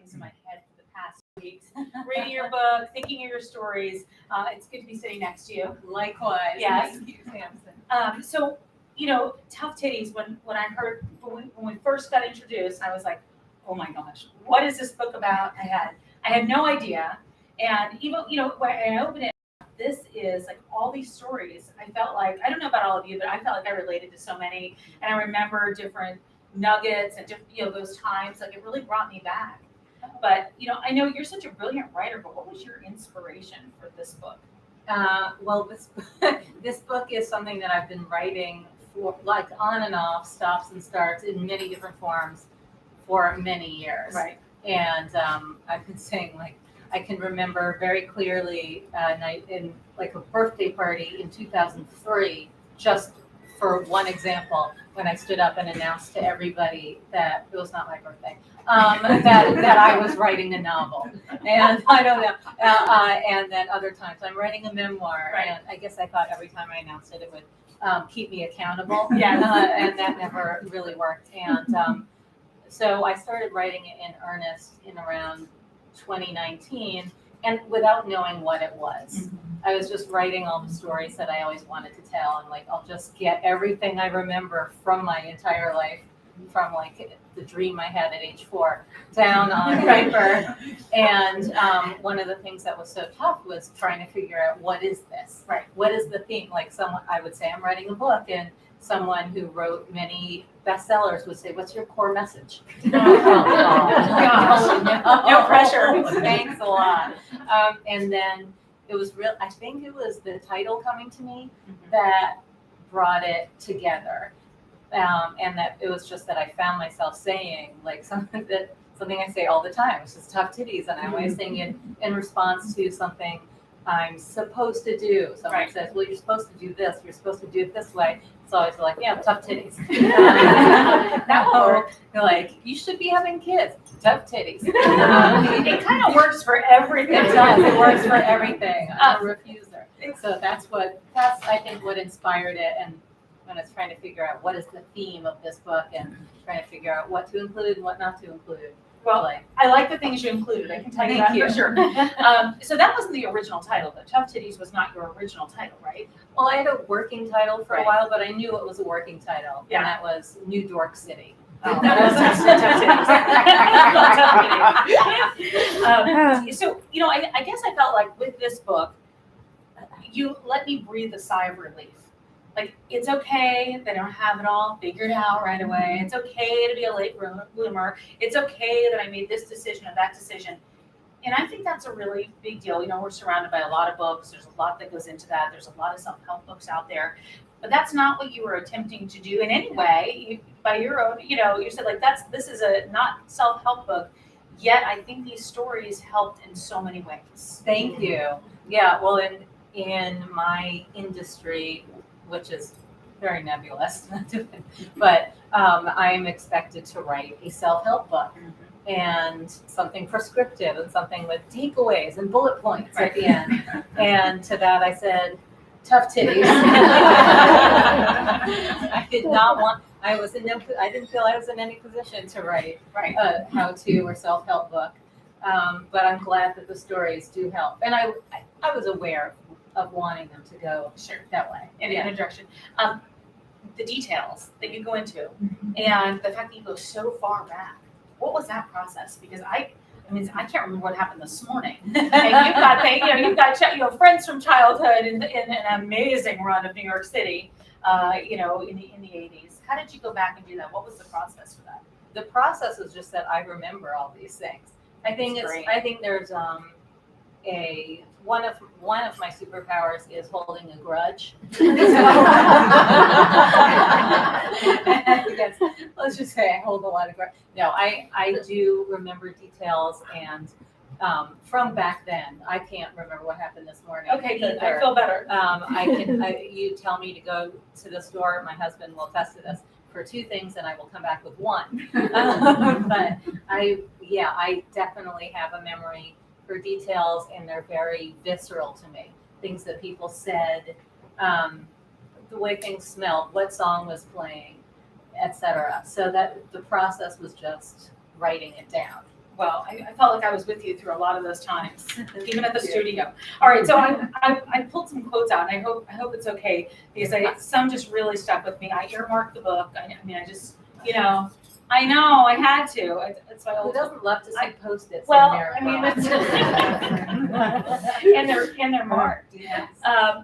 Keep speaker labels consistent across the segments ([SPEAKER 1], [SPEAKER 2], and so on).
[SPEAKER 1] things in my head for the past weeks. Reading your book, thinking of your stories. It's good to be sitting next to you.
[SPEAKER 2] Likewise.
[SPEAKER 1] Yes.
[SPEAKER 2] Thank you, Tamsen.
[SPEAKER 1] So, Tough Titties, when we first got introduced, I was like, oh my gosh, what is this book about? I had no idea. And even, when I opened it, this is like all these stories. I felt like, I don't know about all of you, but I felt like I related to so many. And I remember different nuggets and different, those times, like it really brought me back. But, I know you're such a brilliant writer, but what was your inspiration for this book?
[SPEAKER 2] Well, this book is something that I've been writing for, like, on and off, stops and starts in many different forms for many years.
[SPEAKER 1] Right.
[SPEAKER 2] And I've been saying, like, I can remember very clearly in like a birthday party in 2003, just for one example, when I stood up and announced to everybody that it was not my birthday, that I was writing a novel. And I don't know. And then other times I'm writing a memoir.
[SPEAKER 1] Right.
[SPEAKER 2] And I guess I thought every time I announced it, it would keep me accountable.
[SPEAKER 1] Yes.
[SPEAKER 2] And that never really worked. And so I started writing it in earnest in around 2019, and without knowing what it was.
[SPEAKER 1] Mm-hmm.
[SPEAKER 2] I was just writing all the stories that I always wanted to tell, and like I'll just get everything I remember from my entire life, from like the dream I had at age 4 down on paper. And one of the things that was so tough was trying to figure out, what is this?
[SPEAKER 1] Right.
[SPEAKER 2] What is the theme? Like I would say I'm writing a book, and someone who wrote many bestsellers would say, what's your core message?
[SPEAKER 1] Gosh. No pressure.
[SPEAKER 2] Thanks a lot. And then it was I think it was the title coming to me that brought it together. And that it was just that I found myself saying, like, something I say all the time, which is tough titties. And I'm always saying it in response to something I'm supposed to do. Someone
[SPEAKER 1] Right.
[SPEAKER 2] says, well, you're supposed to do this. You're supposed to do it this way. It's always like, yeah, tough titties.
[SPEAKER 1] That will work.
[SPEAKER 2] You're like, you should be having kids. Tough titties.
[SPEAKER 1] It kind of works for everything.
[SPEAKER 2] It does. It works for everything. I'm a refuser. So that's I think what inspired it. And when I was trying to figure out what is the theme of this book and trying to figure out what to include and what not to include.
[SPEAKER 1] Well, I like the things you included. I can tell you that for sure. So that wasn't the original title, though. Tough Titties was not your original title, right?
[SPEAKER 2] Well, I had a working title for a while, but I knew it was a working title.
[SPEAKER 1] Yeah.
[SPEAKER 2] And that was New York City.
[SPEAKER 1] That was Tough Titties. So, I guess I felt like with this book, you let me breathe a sigh of relief. Like, it's okay that I don't have it all figured out right away. It's okay to be a late bloomer. It's okay that I made this decision or that decision. And I think that's a really big deal. We're surrounded by a lot of books. There's a lot that goes into that. There's a lot of self-help books out there. But that's not what you were attempting to do in any way. By your own, you said, like, this is a not self-help book. Yet I think these stories helped in so many ways.
[SPEAKER 2] Thank you. Yeah, well, in my industry, which is very nebulous, but I'm expected to write a self-help book and something prescriptive and something with takeaways and bullet points at the end. And to that I said, tough titties. I did not want, I didn't feel I was in any position to write a how-to or self-help book. But I'm glad that the stories do help. And I was aware of wanting them to go that way
[SPEAKER 1] in a direction. The details that you go into and the fact that you go so far back. What was that process? Because I can't remember what happened this morning. And you've got friends from childhood in an amazing run of New York City, in the 80s. How did you go back and do that? What was the process for that?
[SPEAKER 2] The process was just that I remember all these things. I think there's one of my superpowers is holding a grudge. Let's just say I hold a lot of grudge. No, I do remember details, and from back then, I can't remember what happened this morning.
[SPEAKER 1] Okay, good. I feel better.
[SPEAKER 2] You tell me to go to the store, my husband will attest to this, for 2 things, and I will come back with 1. But I definitely have a memory for details, and they're very visceral to me. Things that people said, the way things smelled, what song was playing, etc. So that the process was just writing it down.
[SPEAKER 1] well, I felt like I was with you through a lot of those times, even at the studio. All right, so I pulled some quotes out, and I hope it's okay, because some just really stuck with me. I earmarked the book. I mean, I just, I know, I had to. It's my
[SPEAKER 2] Who
[SPEAKER 1] old.
[SPEAKER 2] doesn't love to see Post-its
[SPEAKER 1] Well,
[SPEAKER 2] in there?
[SPEAKER 1] I mean, it's and they're marked.
[SPEAKER 2] Yes.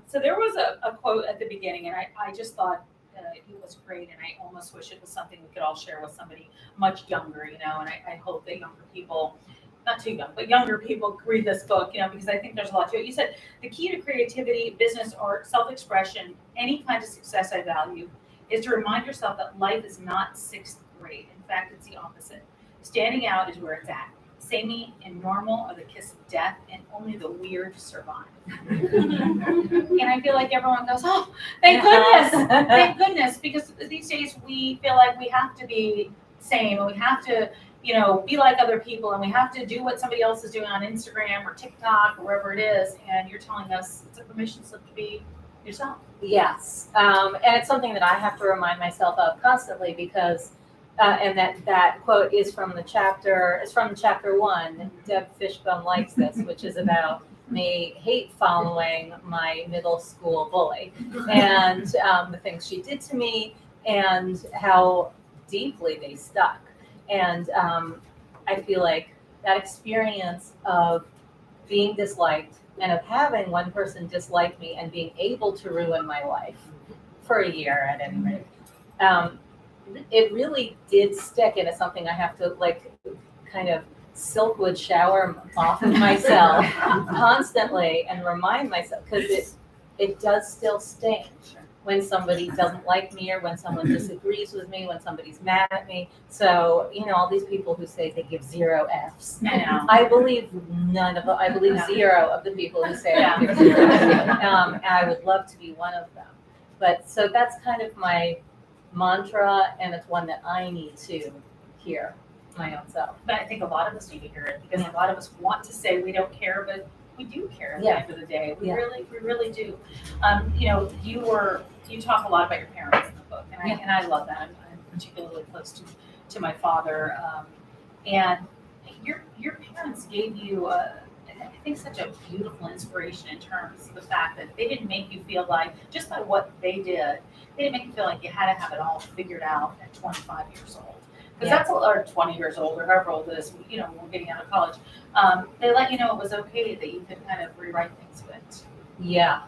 [SPEAKER 1] So there was a quote at the beginning, and I just thought it was great, and I almost wish it was something we could all share with somebody much younger, and I hope that younger people, not too young, but younger people read this book, because I think there's a lot to it. You said, the key to creativity, business, or self-expression, any kind of success I value, is to remind yourself that life is not sixth grade. In fact, it's the opposite. Standing out is where it's at. Samey and normal are the kiss of death, and only the weird survive. And I feel like everyone goes, oh, thank goodness, because these days we feel like we have to be same, and we have to, be like other people, and we have to do what somebody else is doing on Instagram or TikTok or wherever it is. And you're telling us it's a permission slip to be yourself.
[SPEAKER 2] Yes, and it's something that I have to remind myself of constantly, because and that quote is from the chapter. It's from chapter 1. Deb Fishbone likes this, which is about me hate following my middle school bully, and the things she did to me, and how deeply they stuck. And I feel like that experience of being disliked, and of having one person dislike me and being able to ruin my life for a year at any rate, it really did stick, and it's something I have to kind of silkwood shower off of myself constantly and remind myself, because it does still sting when somebody doesn't like me, or when someone disagrees with me, when somebody's mad at me. So, all these people who say they give 0 Fs.
[SPEAKER 1] I know.
[SPEAKER 2] I believe none of them. I believe 0 of the people who say I give 0 Fs. And I would love to be one of them. But so that's kind of my mantra, and it's one that I need to hear my own self.
[SPEAKER 1] But I think a lot of us need to hear it, because a lot of us want to say we don't care, but we do care at the end of the day. We really do. You talk a lot about your parents in the book, and I love that. I'm particularly close to my father, and your parents gave you I think such a beautiful inspiration, in terms of the fact that they didn't make you feel like, just by what they did, they didn't make you feel like you had to have it all figured out at 25 years old. Because that's, or 20 years old, or however old it is, when we're getting out of college. They let you know it was okay, that you could kind of rewrite things a bit.
[SPEAKER 2] Yeah.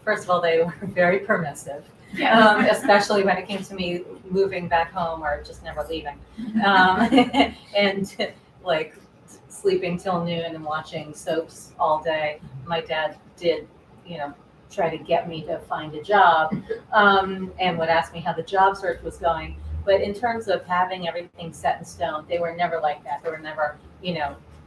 [SPEAKER 2] First of all, they were very permissive, especially when it came to me moving back home, or just never leaving. And sleeping till noon and watching soaps all day. My dad did, try to get me to find a job, and would ask me how the job search was going. But in terms of having everything set in stone, they were never like that. They were never,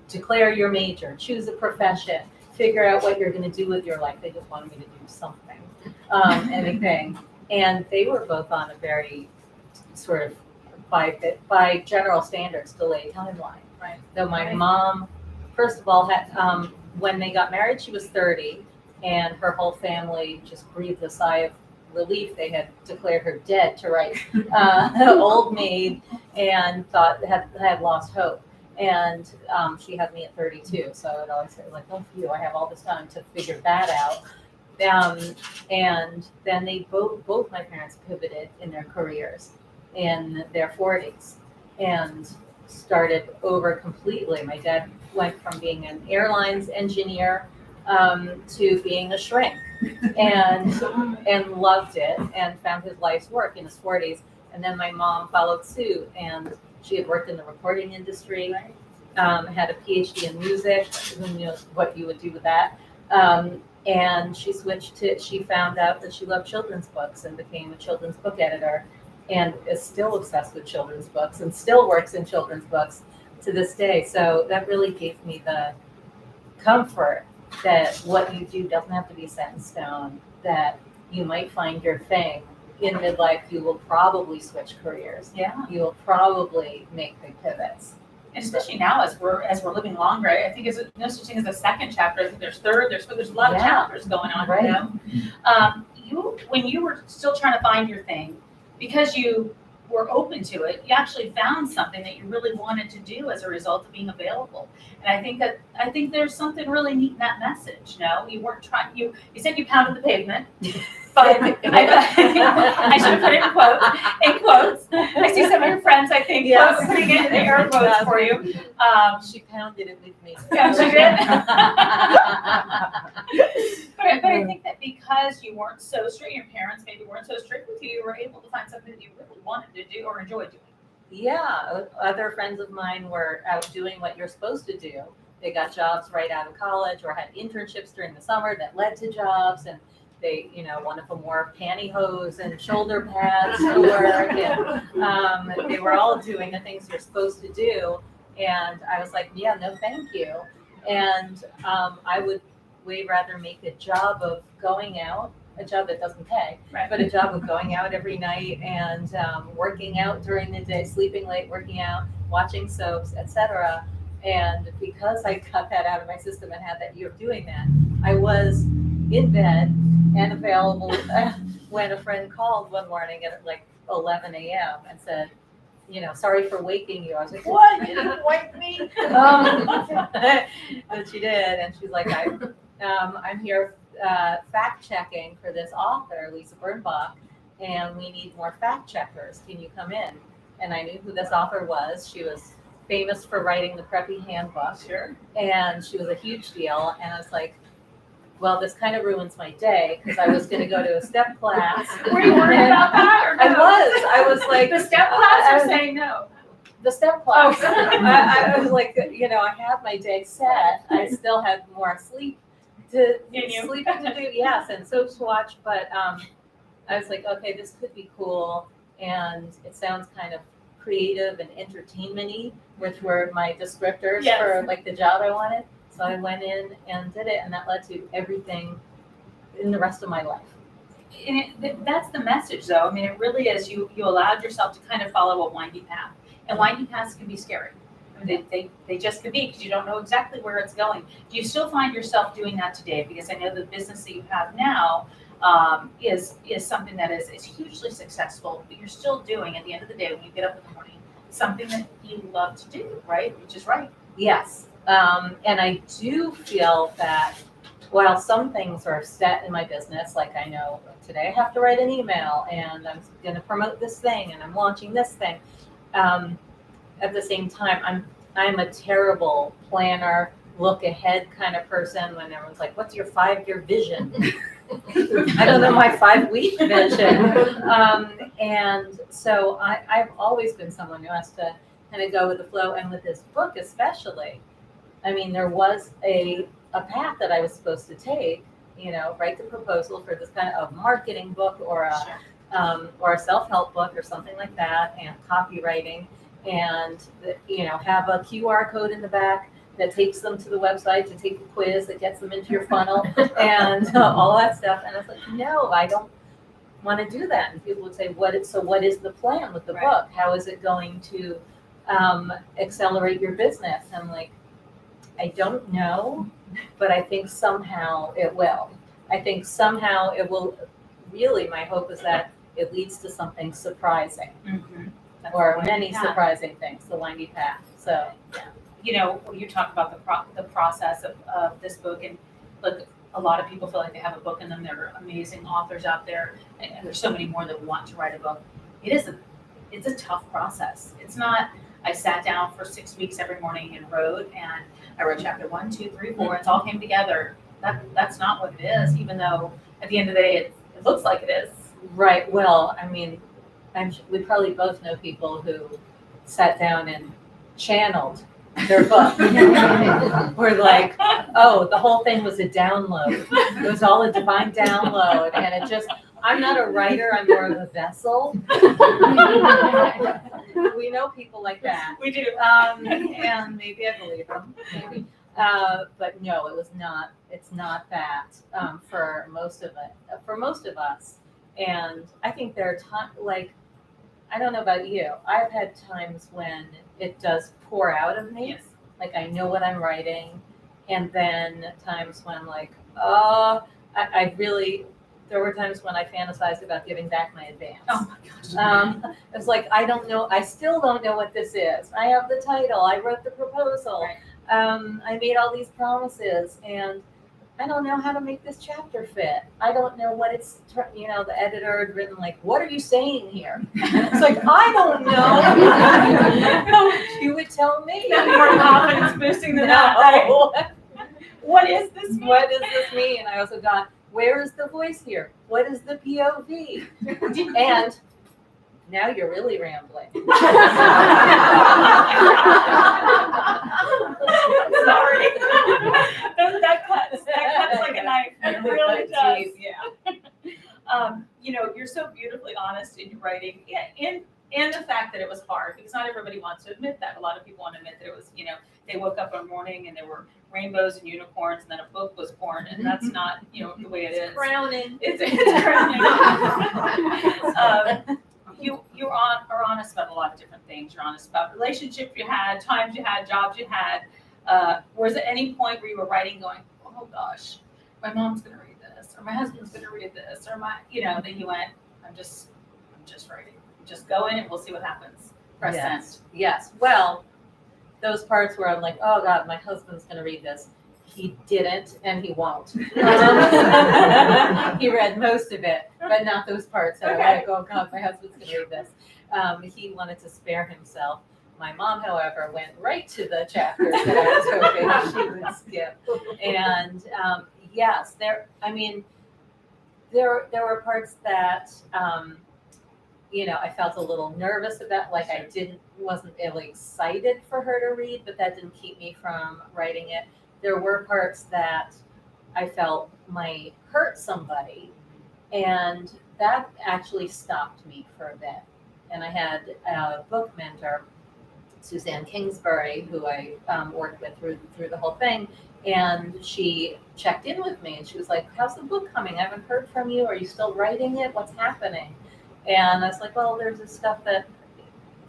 [SPEAKER 2] declare your major, choose a profession, figure out what you're going to do with your life. They just wanted me to do something, anything. And they were both on a very sort of, by general standards, delayed timeline.
[SPEAKER 1] Right.
[SPEAKER 2] Though my mom, first of all, had when they got married, she was 30, and her whole family just breathed a sigh of relief. They had declared her dead to rights, old maid, and thought had lost hope. And she had me at 32, so I would always say, oh, phew, I have all this time to figure that out. And then they both my parents pivoted in their careers in their 40s and started over completely. My dad went from being an airlines engineer to being a shrink, and loved it, and found his life's work in his 40s. And then my mom followed suit, and she had worked in the recording industry, had a PhD in music. Who knows what you would do with that? And she found out that she loved children's books, and became a children's book editor, and is still obsessed with children's books, and still works in children's books to this day. So that really gave me the comfort that what you do doesn't have to be set in stone, that you might find your thing. In midlife, you will probably switch careers.
[SPEAKER 1] Yeah.
[SPEAKER 2] You will probably make big pivots.
[SPEAKER 1] And especially now, as we're living longer, I think there's no such thing as a second chapter. I think there's third. There's a lot of chapters going on.
[SPEAKER 2] Right.
[SPEAKER 1] When you were still trying to find your thing, because you were open to it, you actually found something that you really wanted to do as a result of being available. And I think there's something really neat in that message. No, you weren't trying. You said you pounded the pavement, but I should have put it in quotes. In quotes, I see some of your friends. I think putting it in the air quotes for you.
[SPEAKER 2] She pounded it with me.
[SPEAKER 1] Yeah, she did. But I think that because you weren't so strict, your parents maybe weren't so strict with you, you were able to find something that you really wanted to do or enjoyed doing.
[SPEAKER 2] Yeah, other friends of mine were out doing what you're supposed to do. They got jobs right out of college or had internships during the summer that led to jobs, and they, one of them wore pantyhose and shoulder pads to work, and they were all doing the things you're supposed to do. And I was like, yeah, no, thank you. And I would way rather make a job of going out, a job that doesn't pay,
[SPEAKER 1] Right.
[SPEAKER 2] but a job of going out every night and working out during the day, sleeping late, working out, watching soaps, etc. And because I got that out of my system and had that year of doing that, I was in bed and available when a friend called one morning at like 11 a.m. and said, sorry for waking you. I was like, what? You didn't wake me? But she did, and she's like, I'm here fact checking for this author, Lisa Birnbach, and we need more fact checkers. Can you come in? And I knew who this author was. She was famous for writing the Preppy Handbook.
[SPEAKER 1] Sure.
[SPEAKER 2] And she was a huge deal. And I was like, well, this kind of ruins my day because I was going to go to a step class.
[SPEAKER 1] Were you worried about that or no?
[SPEAKER 2] I was like,
[SPEAKER 1] the step class or saying no?
[SPEAKER 2] The step class. I was like, I had my day set. I still had more sleeping to do, yes, and soaps to watch. But I was like, okay, this could be cool, and it sounds kind of creative and entertainment-y, which were my descriptors for like the job I wanted. So I went in and did it, and that led to everything in the rest of my life.
[SPEAKER 1] And that's the message, though. I mean, it really is. You allowed yourself to kind of follow a windy path, and windy paths can be scary. I mean, they just can be because you don't know exactly where it's going. Do you still find yourself doing that today? Because I know the business that you have now is something that is hugely successful, but you're still doing, at the end of the day, when you get up in the morning, something that you love to do, right? Which is right.
[SPEAKER 2] Yes. And I do feel that while some things are set in my business, like I know today I have to write an email and I'm going to promote this thing and I'm launching this thing. At the same time, I'm a terrible planner, look ahead kind of person when everyone's like, what's your 5-year vision? I don't know my 5-week vision. And so I've always been someone who has to kind of go with the flow. And with this book especially, I mean, there was a path that I was supposed to take, write the proposal for this kind of marketing book or a self-help book or something like that, and copywriting, and have a QR code in the back that takes them to the website to take the quiz that gets them into your funnel and all that stuff. And I was like, no, I don't want to do that. And people would say, what is the plan with the book? How is it going to accelerate your business? I'm like, I don't know, but I think somehow it will. I think somehow it will. Really, my hope is that it leads to something surprising, or many surprising things, the windy path. So,
[SPEAKER 1] You talk about the process of this book, and look, a lot of people feel like they have a book in them. There are amazing authors out there, and there's so many more that want to write a book. It's a tough process. It's not, I sat down for 6 weeks every morning and wrote, and I wrote chapter 1, 2, 3, 4. It all came together. That's not what it is, even though at the end of the day, it looks like it is.
[SPEAKER 2] Right. Well, I mean, we probably both know people who sat down and channeled their book. We're like, oh, the whole thing was a download. It was all a divine download, and it just. I'm not a writer. I'm more of a vessel. We know people like that.
[SPEAKER 1] We do.
[SPEAKER 2] And maybe I believe them. Maybe. But no, it's not that for most of it. For most of us, and I think there are times, like, I don't know about you. I've had times when it does pour out of me.
[SPEAKER 1] Yes.
[SPEAKER 2] Like I know what I'm writing, and then times when I'm like, oh, I really There were times when I fantasized about giving back my advance.
[SPEAKER 1] Oh my gosh.
[SPEAKER 2] It's like, I don't know, I still don't know what this is. I have the title, I wrote the proposal,
[SPEAKER 1] Right.
[SPEAKER 2] I made all these promises, and I don't know how to make this chapter fit. I don't know what it's, the editor had written, like, what are you saying here? And it's like, I don't know. You would tell me.
[SPEAKER 1] Nothing more confidence boosting than that, right? What is this mean?
[SPEAKER 2] What does this mean? And I also got, where is the voice here? What is the POV? And now you're really rambling.
[SPEAKER 1] Sorry. That cuts like a knife. It really does.
[SPEAKER 2] Yeah.
[SPEAKER 1] You're so beautifully honest in your writing, and the fact that it was hard, because not everybody wants to admit that. A lot of people want to admit that it was, they woke up one morning and there were rainbows and unicorns, and then a book was born, and that's not, the way it is.
[SPEAKER 2] Crowning.
[SPEAKER 1] It's crowning. You are honest about a lot of different things. You're honest about relationships you had, times you had, jobs you had. Was there any point where you were writing going, oh gosh, my mom's going to read this, or my husband's going to read this, or then you went, I'm just writing. Just go in and we'll see what happens. Press send.
[SPEAKER 2] Yes. Well, those parts where I'm like, oh God, my husband's going to read this. He didn't, and he won't. He read most of it, but not those parts that are like, oh God, my husband's going to read this. He wanted to spare himself. My mom, however, went right to the chapters that I was hoping she would skip. And yes, there were parts that, I felt a little nervous about, like I wasn't really excited for her to read, but that didn't keep me from writing it. There were parts that I felt might hurt somebody, and that actually stopped me for a bit. And I had a book mentor, Suzanne Kingsbury, who I worked with through the whole thing, and she checked in with me, and she was like, how's the book coming? I haven't heard from you. Are you still writing it? What's happening? And I was like, well, there's this stuff that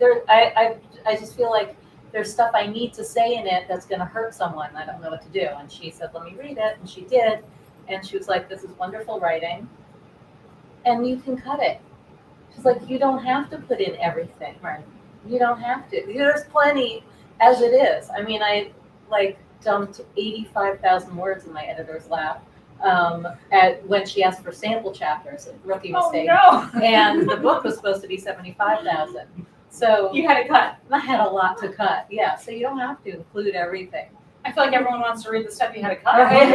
[SPEAKER 2] I just feel like there's stuff I need to say in it that's going to hurt someone. I don't know what to do. And she said, let me read it. And she did. And she was like, this is wonderful writing. And you can cut it. She's like, you don't have to put in everything.
[SPEAKER 1] Right.
[SPEAKER 2] You don't have to. There's plenty as it is. I mean, I dumped 85,000 words in my editor's lap when she asked for sample chapters, a rookie mistake.
[SPEAKER 1] Oh, no.
[SPEAKER 2] And the book was supposed to be 75,000. So
[SPEAKER 1] you had to cut.
[SPEAKER 2] I had a lot to cut. Yeah, so you don't have to include everything.
[SPEAKER 1] I feel like everyone wants to read the stuff you had to cut.
[SPEAKER 2] Right.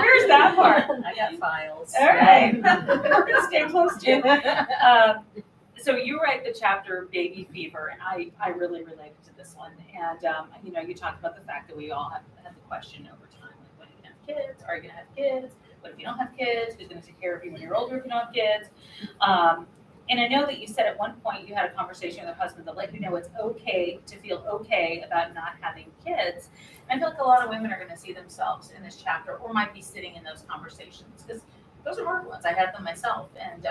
[SPEAKER 1] Where's that part?
[SPEAKER 2] I got files.
[SPEAKER 1] All right. We're going to stay close to you. So you write the chapter Baby Fever, and I really related to this one. And, you talked about the fact that we all have the question over time, like, when are you going to have kids? Are you going to have kids? What if you don't have kids? Who's going to take care of you when you're older if you don't have kids? And I know that you said at one point you had a conversation with your husband that let you know it's okay to feel okay about not having kids. And I feel like a lot of women are going to see themselves in this chapter, or might be sitting in those conversations, because those are hard ones. I had them myself, and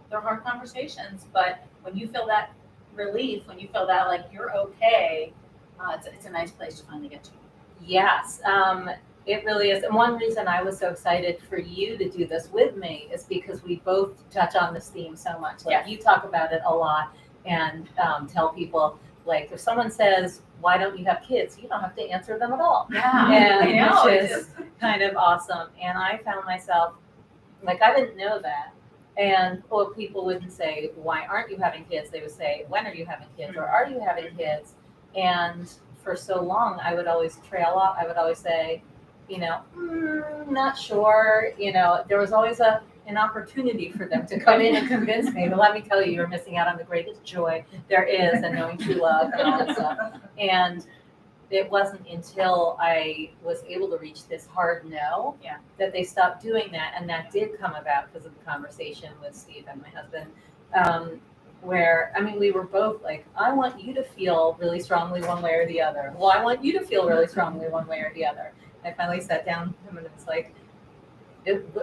[SPEAKER 1] they're hard conversations. But when you feel that relief, when you feel that like you're okay, it's a nice place to finally get to.
[SPEAKER 2] Yes. It really is. And one reason I was so excited for you to do this with me is because we both touch on this theme so much. Like, you talk about it a lot and tell people, like, if someone says, why don't you have kids? You don't have to answer them at all.
[SPEAKER 1] Yeah,
[SPEAKER 2] and
[SPEAKER 1] I know.
[SPEAKER 2] Which is kind of awesome. And I found myself, like, I didn't know that. And people wouldn't say, why aren't you having kids? They would say, when are you having kids? Or are you having kids? And for so long, I would always trail off. I would always say, not sure. There was always an opportunity for them to come in and convince me. But let me tell you, you're missing out on the greatest joy there is, and knowing true love and all that stuff. And it wasn't until I was able to reach this hard no that they stopped doing that. And that did come about because of the conversation with Steve and my husband, where, we were both like, I want you to feel really strongly one way or the other. Well, I want you to feel really strongly one way or the other. I finally sat down with him and it's like,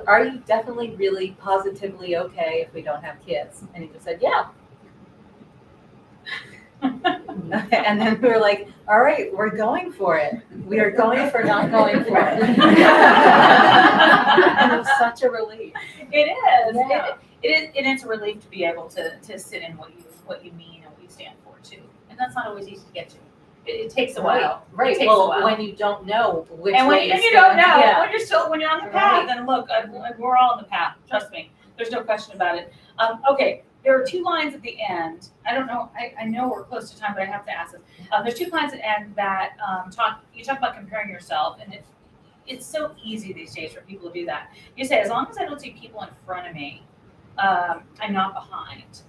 [SPEAKER 2] are you definitely really positively okay if we don't have kids? And he just said, yeah. And then we were like, all right, we're going for it. We are going for not going for it. And it was such a relief.
[SPEAKER 1] It is.
[SPEAKER 2] Yeah.
[SPEAKER 1] It is. And it's a relief to be able to sit in what you mean and what you stand for too. And that's not always easy to get to. It takes a while.
[SPEAKER 2] Right.
[SPEAKER 1] It takes
[SPEAKER 2] Well,
[SPEAKER 1] a while.
[SPEAKER 2] when you don't know which
[SPEAKER 1] And
[SPEAKER 2] way
[SPEAKER 1] when
[SPEAKER 2] to
[SPEAKER 1] you don't
[SPEAKER 2] stand,
[SPEAKER 1] know,
[SPEAKER 2] yeah.
[SPEAKER 1] when you're on the path, and look, we're all on the path. Trust me, there's no question about it. Okay, there are 2 lines at the end. I don't know. I know we're close to time, but I have to ask this. There's 2 lines at the end that talk about comparing yourself, and it's so easy these days for people to do that. You say, as long as I don't see people in front of me, I'm not behind.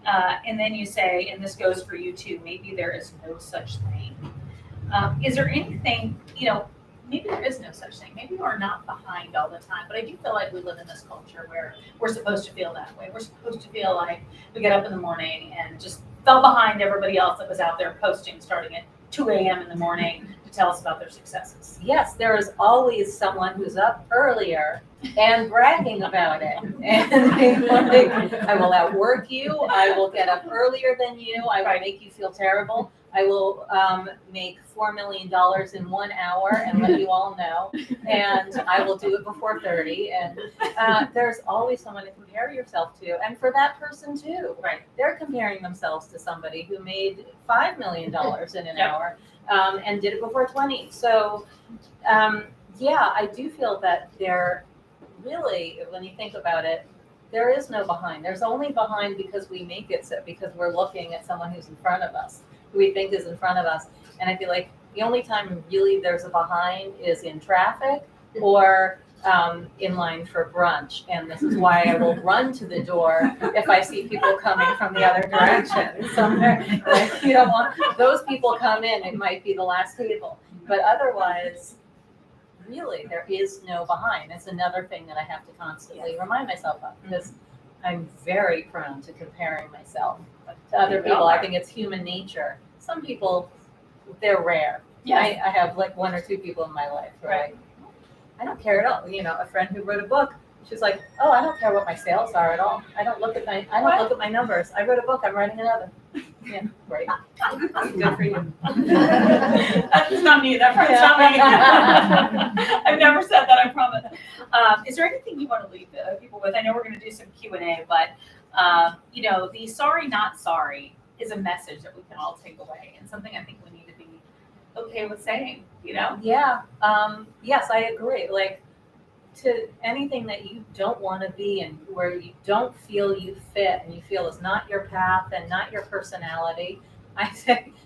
[SPEAKER 1] And then you say, and this goes for you too, maybe there is no such thing. Is there anything, maybe there is no such thing. Maybe we're not behind all the time, but I do feel like we live in this culture where we're supposed to feel that way. We're supposed to feel like we get up in the morning and just fell behind everybody else that was out there posting starting at 2 a.m. in the morning to tell us about their successes.
[SPEAKER 2] Yes, there is always someone who's up earlier and bragging about it. And I will outwork you. I will get up earlier than you. I will make you feel terrible. I will make $4 million in 1 hour and let you all know. And I will do it before 30. And there's always someone to compare yourself to. And for that person too,
[SPEAKER 1] Right.
[SPEAKER 2] They're comparing themselves to somebody who made $5 million in an hour and did it before 20. So yeah, I do feel that there really, when you think about it, there is no behind. There's only behind because we make it so, because we're looking at someone who's in front of us, who we think is in front of us. And I feel like the only time really there's a behind is in traffic or in line for brunch. And this is why I will run to the door if I see people coming from the other direction. Somewhere, if you don't want those people come in, it might be the last table. But otherwise, really, there is no behind. It's another thing that I have to constantly remind myself of, because I'm very prone to comparing myself to other people. I think it's human nature. Some people, they're rare.
[SPEAKER 1] Yeah.
[SPEAKER 2] I have like 1 or 2 people in my life who are like, I don't care at all. A friend who wrote a book, she's like, oh, I don't care what my sales are at all. I don't look at my numbers. I wrote a book, I'm writing another. Yeah, right. Good for you.
[SPEAKER 1] That's not me. That part's not me. I've never said that, I promise. Is there anything you want to leave people with? I know we're going to do some Q&A, but the sorry, not sorry is a message that we can all take away, and something I think we need to be okay with saying,
[SPEAKER 2] Yeah. Yes, I agree. Like, to anything that you don't want to be in, where you don't feel you fit and you feel is not your path and not your personality, I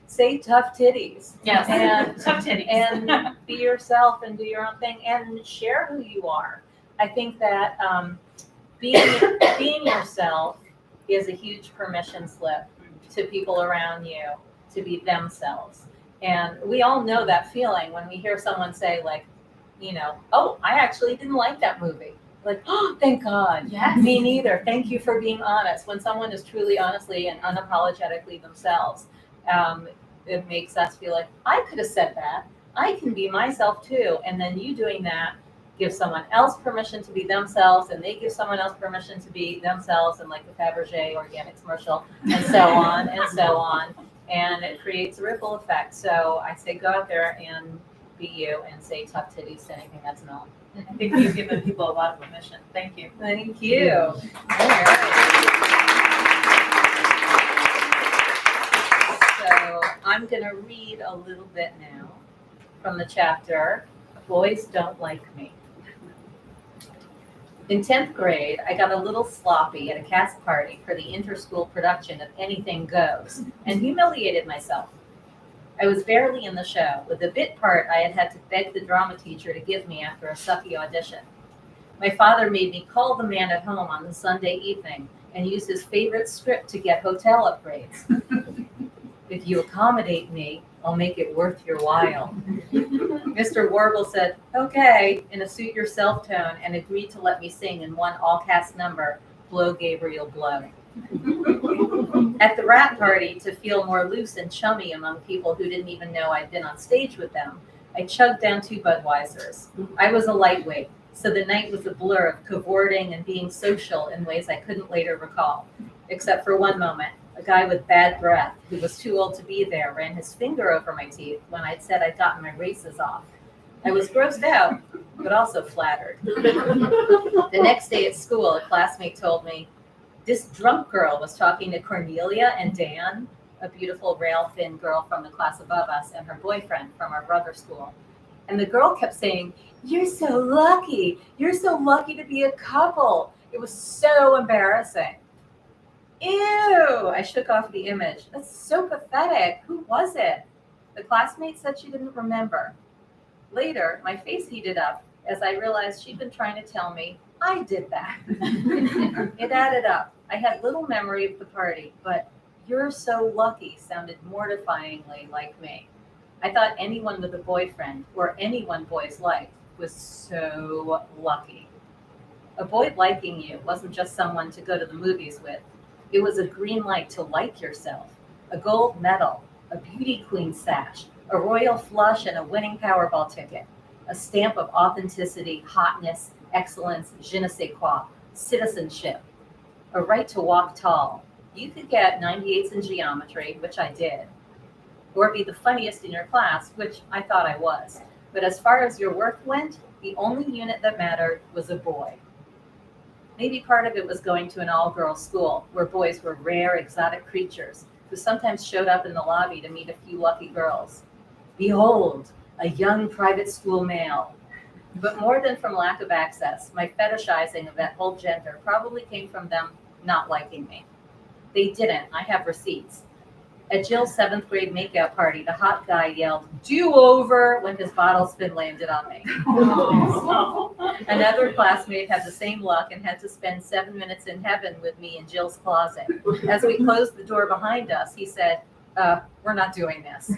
[SPEAKER 2] say tough titties.
[SPEAKER 1] Yes.
[SPEAKER 2] And
[SPEAKER 1] tough titties.
[SPEAKER 2] And be yourself and do your own thing and share who you are. I think that being yourself is a huge permission slip to people around you to be themselves. And we all know that feeling when we hear someone say, like, oh, I actually didn't like that movie. Like, oh, thank God.
[SPEAKER 1] Yes.
[SPEAKER 2] Me neither. Thank you for being honest. When someone is truly honestly and unapologetically themselves, it makes us feel like, I could have said that. I can be myself too. And then you doing that gives someone else permission to be themselves, and they give someone else permission to be themselves, and like the Fabergé organic commercial, and so on and so on. And it creates a ripple effect. So I say go out there and be you and say tough titties to anything that's not.
[SPEAKER 1] I think you've given people a lot of permission. Thank you.
[SPEAKER 2] Thank you. All right. So I'm going to read a little bit now from the chapter, Boys Don't Like Me. In 10th grade, I got a little sloppy at a cast party for the inter-school production of Anything Goes and humiliated myself. I was barely in the show, with the bit part I had to beg the drama teacher to give me after a sucky audition. My father made me call the man at home on the Sunday evening and use his favorite script to get hotel upgrades. If you accommodate me, I'll make it worth your while. Mr. Warble said, okay, in a suit yourself tone, and agreed to let me sing in one all-cast number, Blow Gabriel Blow. At the rap party, to feel more loose and chummy among people who didn't even know I'd been on stage with them, I chugged down 2 Budweisers. I was a lightweight, so the night was a blur of cavorting and being social in ways I couldn't later recall, except for one moment, A guy with bad breath, who was too old to be there, ran his finger over my teeth when I'd said I'd gotten my braces off. I was grossed out, but also flattered. The next day at school, a classmate told me, this drunk girl was talking to Cornelia and Dan, a beautiful rail-thin girl from the class above us, and her boyfriend from our brother school. And the girl kept saying, you're so lucky. You're so lucky to be a couple. It was so embarrassing. Ew, I shook off the image. That's so pathetic. Who was it? The classmate said she didn't remember. Later, my face heated up as I realized she'd been trying to tell me I did that. It added up. I had little memory of the party, but you're so lucky sounded mortifyingly like me. I thought anyone with a boyfriend, or anyone boys liked, was so lucky. A boy liking you wasn't just someone to go to the movies with. It was a green light to like yourself, a gold medal, a beauty queen sash, a royal flush, and a winning Powerball ticket, a stamp of authenticity, hotness, excellence, je ne sais quoi, citizenship, a right to walk tall. You could get 98s in geometry, which I did, or be the funniest in your class, which I thought I was. But as far as your worth went, the only unit that mattered was a boy. Maybe part of it was going to an all-girls school, where boys were rare, exotic creatures who sometimes showed up in the lobby to meet a few lucky girls. Behold, a young private school male. But more than from lack of access, my fetishizing of that whole gender probably came from them not liking me. They didn't. I have receipts. At Jill's 7th grade makeout party, the hot guy yelled, "Do-over," when his bottle spin landed on me. Another classmate had the same luck and had to spend 7 minutes in heaven with me in Jill's closet. As we closed the door behind us, he said, we're not doing this.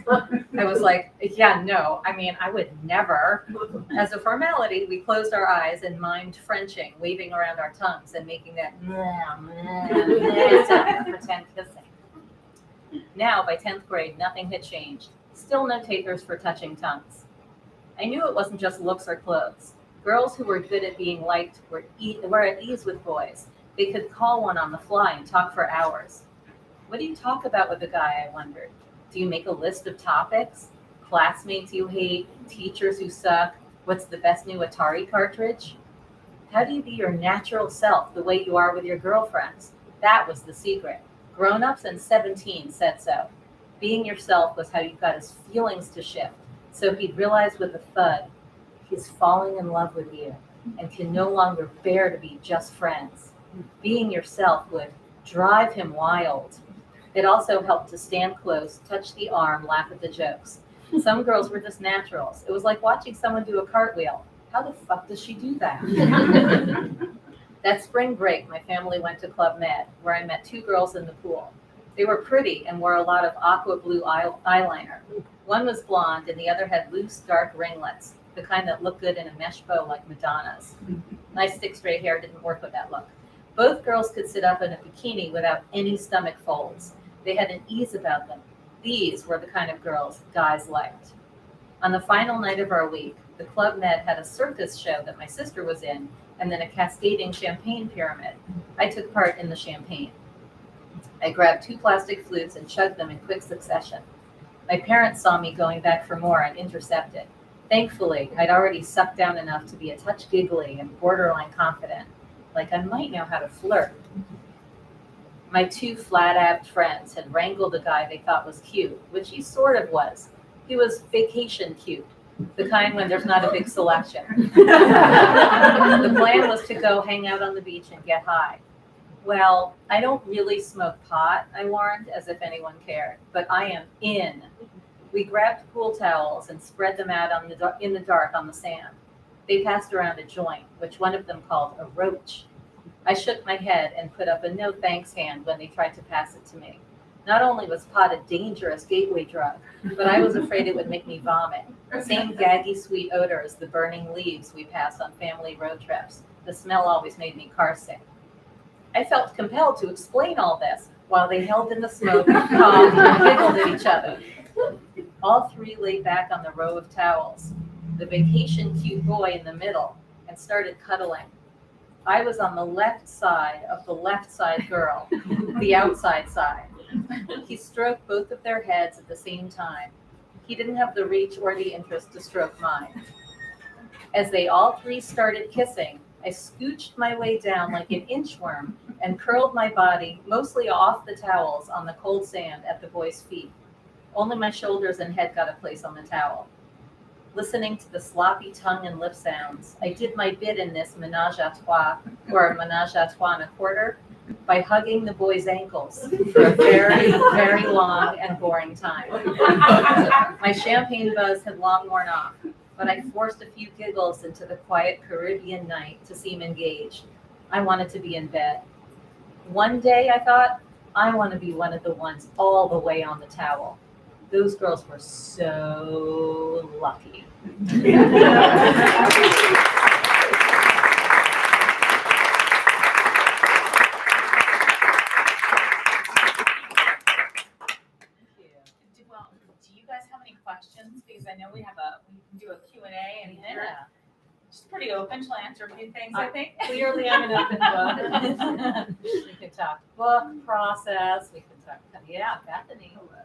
[SPEAKER 2] I was like, yeah, no, I mean, I would never. As a formality, we closed our eyes and mimed Frenching, waving around our tongues and making that pretend kissing. Now, by 10th grade, nothing had changed. Still no takers for touching tongues. I knew it wasn't just looks or clothes. Girls who were good at being liked were at ease with boys. They could call one on the fly and talk for hours. What do you talk about with a guy, I wondered? Do you make a list of topics? Classmates you hate, teachers who suck, what's the best new Atari cartridge? How do you be your natural self, the way you are with your girlfriends? That was the secret. Grown-ups and 17 said so. Being yourself was how you got his feelings to shift, so he'd realize with a thud, he's falling in love with you and can no longer bear to be just friends. Being yourself would drive him wild. It also helped to stand close, touch the arm, laugh at the jokes. Some girls were just naturals. It was like watching someone do a cartwheel. How the fuck does she do that? That spring break, my family went to Club Med, where I met 2 girls in the pool. They were pretty and wore a lot of aqua blue eyeliner. One was blonde and the other had loose, dark ringlets, the kind that look good in a mesh bow like Madonna's. My stick straight hair didn't work with that look. Both girls could sit up in a bikini without any stomach folds. They had an ease about them. These were the kind of girls guys liked. On the final night of our week, the Club Med had a circus show that my sister was in, and then a cascading champagne pyramid. I took part in the champagne. I grabbed 2 plastic flutes and chugged them in quick succession. My parents saw me going back for more and intercepted. Thankfully, I'd already sucked down enough to be a touch giggly and borderline confident, like I might know how to flirt. My 2 flat-abbed friends had wrangled a guy they thought was cute, which he sort of was. He was vacation cute, the kind when there's not a big selection. The plan was to go hang out on the beach and get high. Well, I don't really smoke pot, I warned, as if anyone cared, but I am in. We grabbed pool towels and spread them out in the dark on the sand. They passed around a joint, which one of them called a roach. I shook my head and put up a no thanks hand when they tried to pass it to me. Not only was pot a dangerous gateway drug, but I was afraid it would make me vomit. Same gaggy sweet odor as the burning leaves we passed on family road trips. The smell always made me car sick. I felt compelled to explain all this while they held in the smoke, coughed, and giggled at each other. All 3 lay back on the row of towels, the vacation cute boy in the middle, and started cuddling. I was on the left side of the left side girl, the outside side. He stroked both of their heads at the same time. He didn't have the reach or the interest to stroke mine. As they all three started kissing, I scooched my way down like an inchworm and curled my body, mostly off the towels, on the cold sand at the boys' feet. Only my shoulders and head got a place on the towel. Listening to the sloppy tongue and lip sounds, I did my bit in this menage a trois, or a menage a trois and a quarter, by hugging the boys' ankles for a very, very long and boring time. My champagne buzz had long worn off, but I forced a few giggles into the quiet Caribbean night to seem engaged. I wanted to be in bed. One day, I thought, I want to be one of the ones all the way on the towel. Those girls were so lucky.
[SPEAKER 1] Well, do you guys have any questions? Because I know we can do a Q&A and then just pretty open. She'll answer a few things, I think.
[SPEAKER 2] Clearly, I'm an open book. We could talk book process. We could talk, Bethany.
[SPEAKER 3] Hello.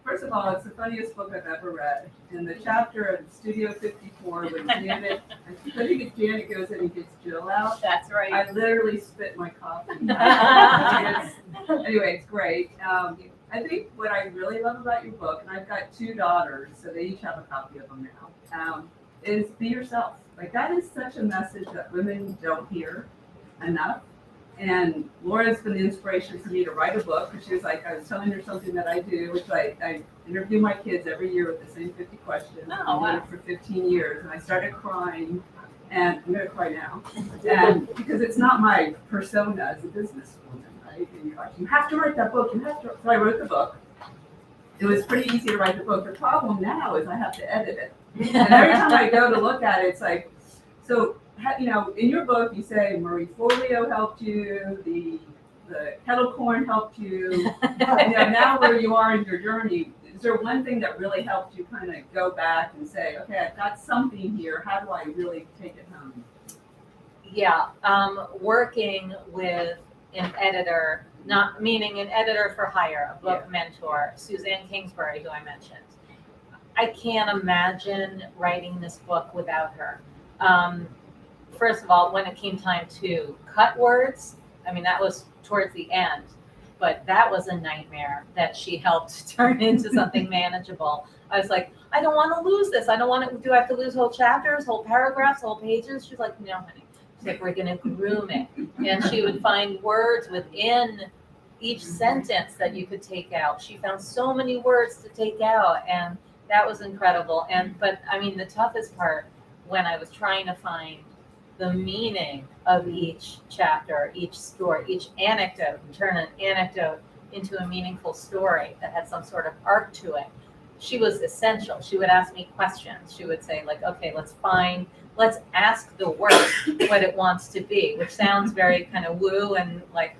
[SPEAKER 3] First of all, it's the funniest book I've ever read. In the chapter of Studio 54, when Janet, I think it's Janet goes in and gets Jill out.
[SPEAKER 2] That's right.
[SPEAKER 3] I literally spit my coffee. Anyway, it's great. I think what I really love about your book, and I've got 2 daughters, so they each have a copy of them now, is be yourself. Like, that is such a message that women don't hear enough. And Laura's been the inspiration for me to write a book, because she was like, I was telling her something that I do, which I interview my kids every year with the same 50 questions.
[SPEAKER 2] Oh, wow.
[SPEAKER 3] I've done it for 15 years, and I started crying, and I'm going to cry now, and because it's not my persona as a businesswoman, right? And you're like, you have to write that book, so I wrote the book. It was pretty easy to write the book. The problem now is I have to edit it. And every time I go to look at it, it's like, so, you know, in your book, you say Marie Forleo helped you, the kettle corn helped you. You know, now where you are in your journey, is there one thing that really helped you kind of go back and say, okay, I've got something here. How do I really take it home?
[SPEAKER 2] Yeah, working with an editor, not meaning an editor for hire, a book mentor, Suzanne Kingsbury, who I mentioned. I can't imagine writing this book without her. First of all, when it came time to cut words, I mean, that was towards the end, but that was a nightmare that she helped turn into something manageable. I was like, I don't want to lose this. I don't want to, do I have to lose whole chapters, whole paragraphs, whole pages? She's like, no, honey. She's like, we're going to groom it. And she would find words within each sentence that you could take out. She found so many words to take out, and that was incredible. But I mean, the toughest part when I was trying to find the meaning of each chapter, each story, each anecdote, and turn an anecdote into a meaningful story that had some sort of arc to it. She was essential. She would ask me questions. She would say, like, okay, let's ask the work what it wants to be, which sounds very kind of woo and like,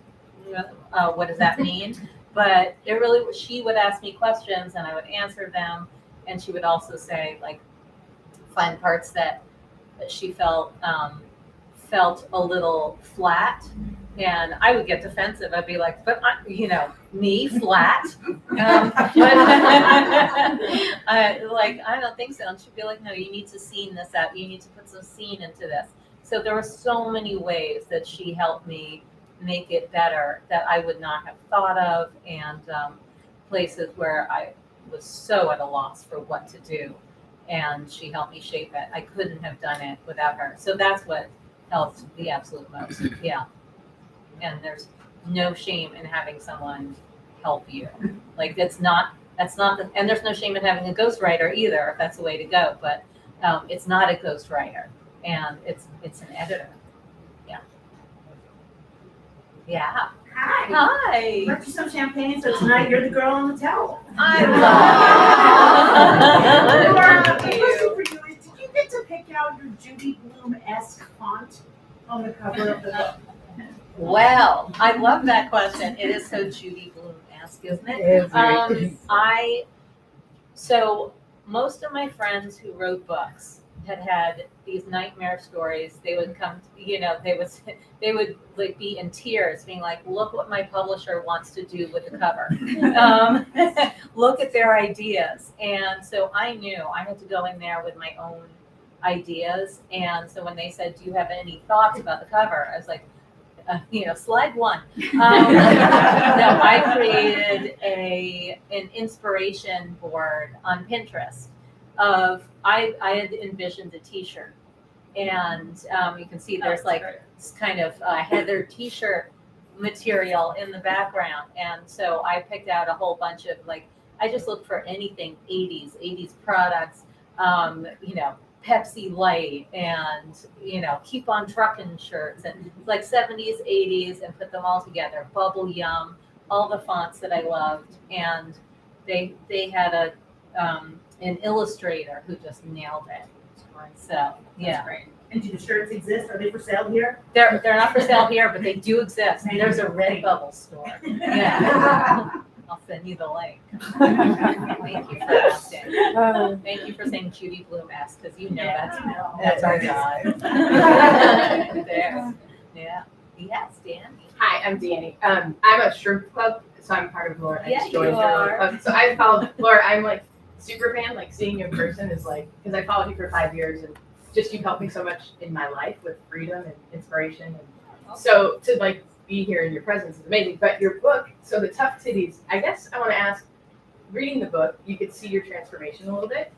[SPEAKER 2] what does that mean? But it really, she would ask me questions and I would answer them. And she would also say, like, find parts that she felt a little flat, and I would get defensive. I'd be like, but me flat? I don't think so. And she'd be like, no, you need to scene this out. You need to put some scene into this. So there were so many ways that she helped me make it better that I would not have thought of, and places where I was so at a loss for what to do. And she helped me shape it. I couldn't have done it without her. So that's what helped the absolute most. Yeah. And there's no shame in having someone help you. Like and there's no shame in having a ghostwriter either, if that's the way to go. But it's not a ghostwriter, and it's an editor. Yeah. Yeah.
[SPEAKER 4] Hi.
[SPEAKER 2] Hi.
[SPEAKER 4] Brought you some champagne, so tonight you're the girl on the towel.
[SPEAKER 2] I love
[SPEAKER 4] The question for you is, did you get to pick out your Judy Blume-esque font on the cover of the book?
[SPEAKER 2] Well, I love that question. It is so Judy Blume-esque, isn't it? So most of my friends who wrote books had these nightmare stories, they would come, they would like be in tears, being like, "Look what my publisher wants to do with the cover. Look at their ideas." And so I knew I had to go in there with my own ideas. And so when they said, "Do you have any thoughts about the cover?" I was like, slide one. No, I created an inspiration board on Pinterest of I had envisioned a T-shirt, and you can see there's like this kind of Heather T-shirt material in the background, and so I picked out a whole bunch of I just looked for anything 80s products, Pepsi Light and, Keep on Truckin' shirts and 70s, 80s and put them all together. Bubble Yum, all the fonts that I loved. And they had an illustrator who just nailed it. So, yeah.
[SPEAKER 4] That's great. And do the shirts exist? Are they for sale here?
[SPEAKER 2] They're not for sale here, but they do exist. There's a Redbubble store. Yeah. I'll send you the link. Thank you for asking. Thank you for saying Judy Bloom-esque, because that's our job. There. Yeah. Yes, Danny.
[SPEAKER 5] Hi, I'm Danny. I'm a shrimp club, so I'm part of Laura. I just joined
[SPEAKER 2] you
[SPEAKER 5] her
[SPEAKER 2] are.
[SPEAKER 5] club. So I followed Laura. I'm super fan. Seeing you in person is because I followed you for 5 years, and just you've helped me so much in my life with freedom and inspiration. And so to be here in your presence is amazing. But your book, so the Tough Titties, I guess I want to ask, reading the book, you could see your transformation a little bit,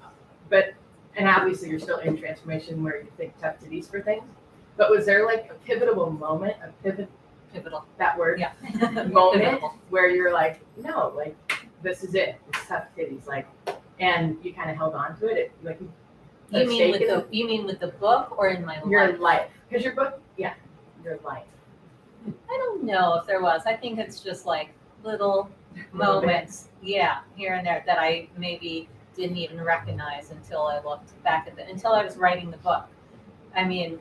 [SPEAKER 5] and obviously you're still in transformation where you think tough titties for things, but was there a pivotal moment,
[SPEAKER 2] Pivotal.
[SPEAKER 5] that word,
[SPEAKER 2] Yeah.
[SPEAKER 5] moment
[SPEAKER 2] Pivotal.
[SPEAKER 5] where you're no, this is it, it's tough titties, and you kind of held on to it,
[SPEAKER 2] You mean with the book or in my life?
[SPEAKER 5] your life, because your book, yeah, your life.
[SPEAKER 2] I don't know if there was. I think it's just little moments, here and there that I maybe didn't even recognize until I looked back until I was writing the book. I mean,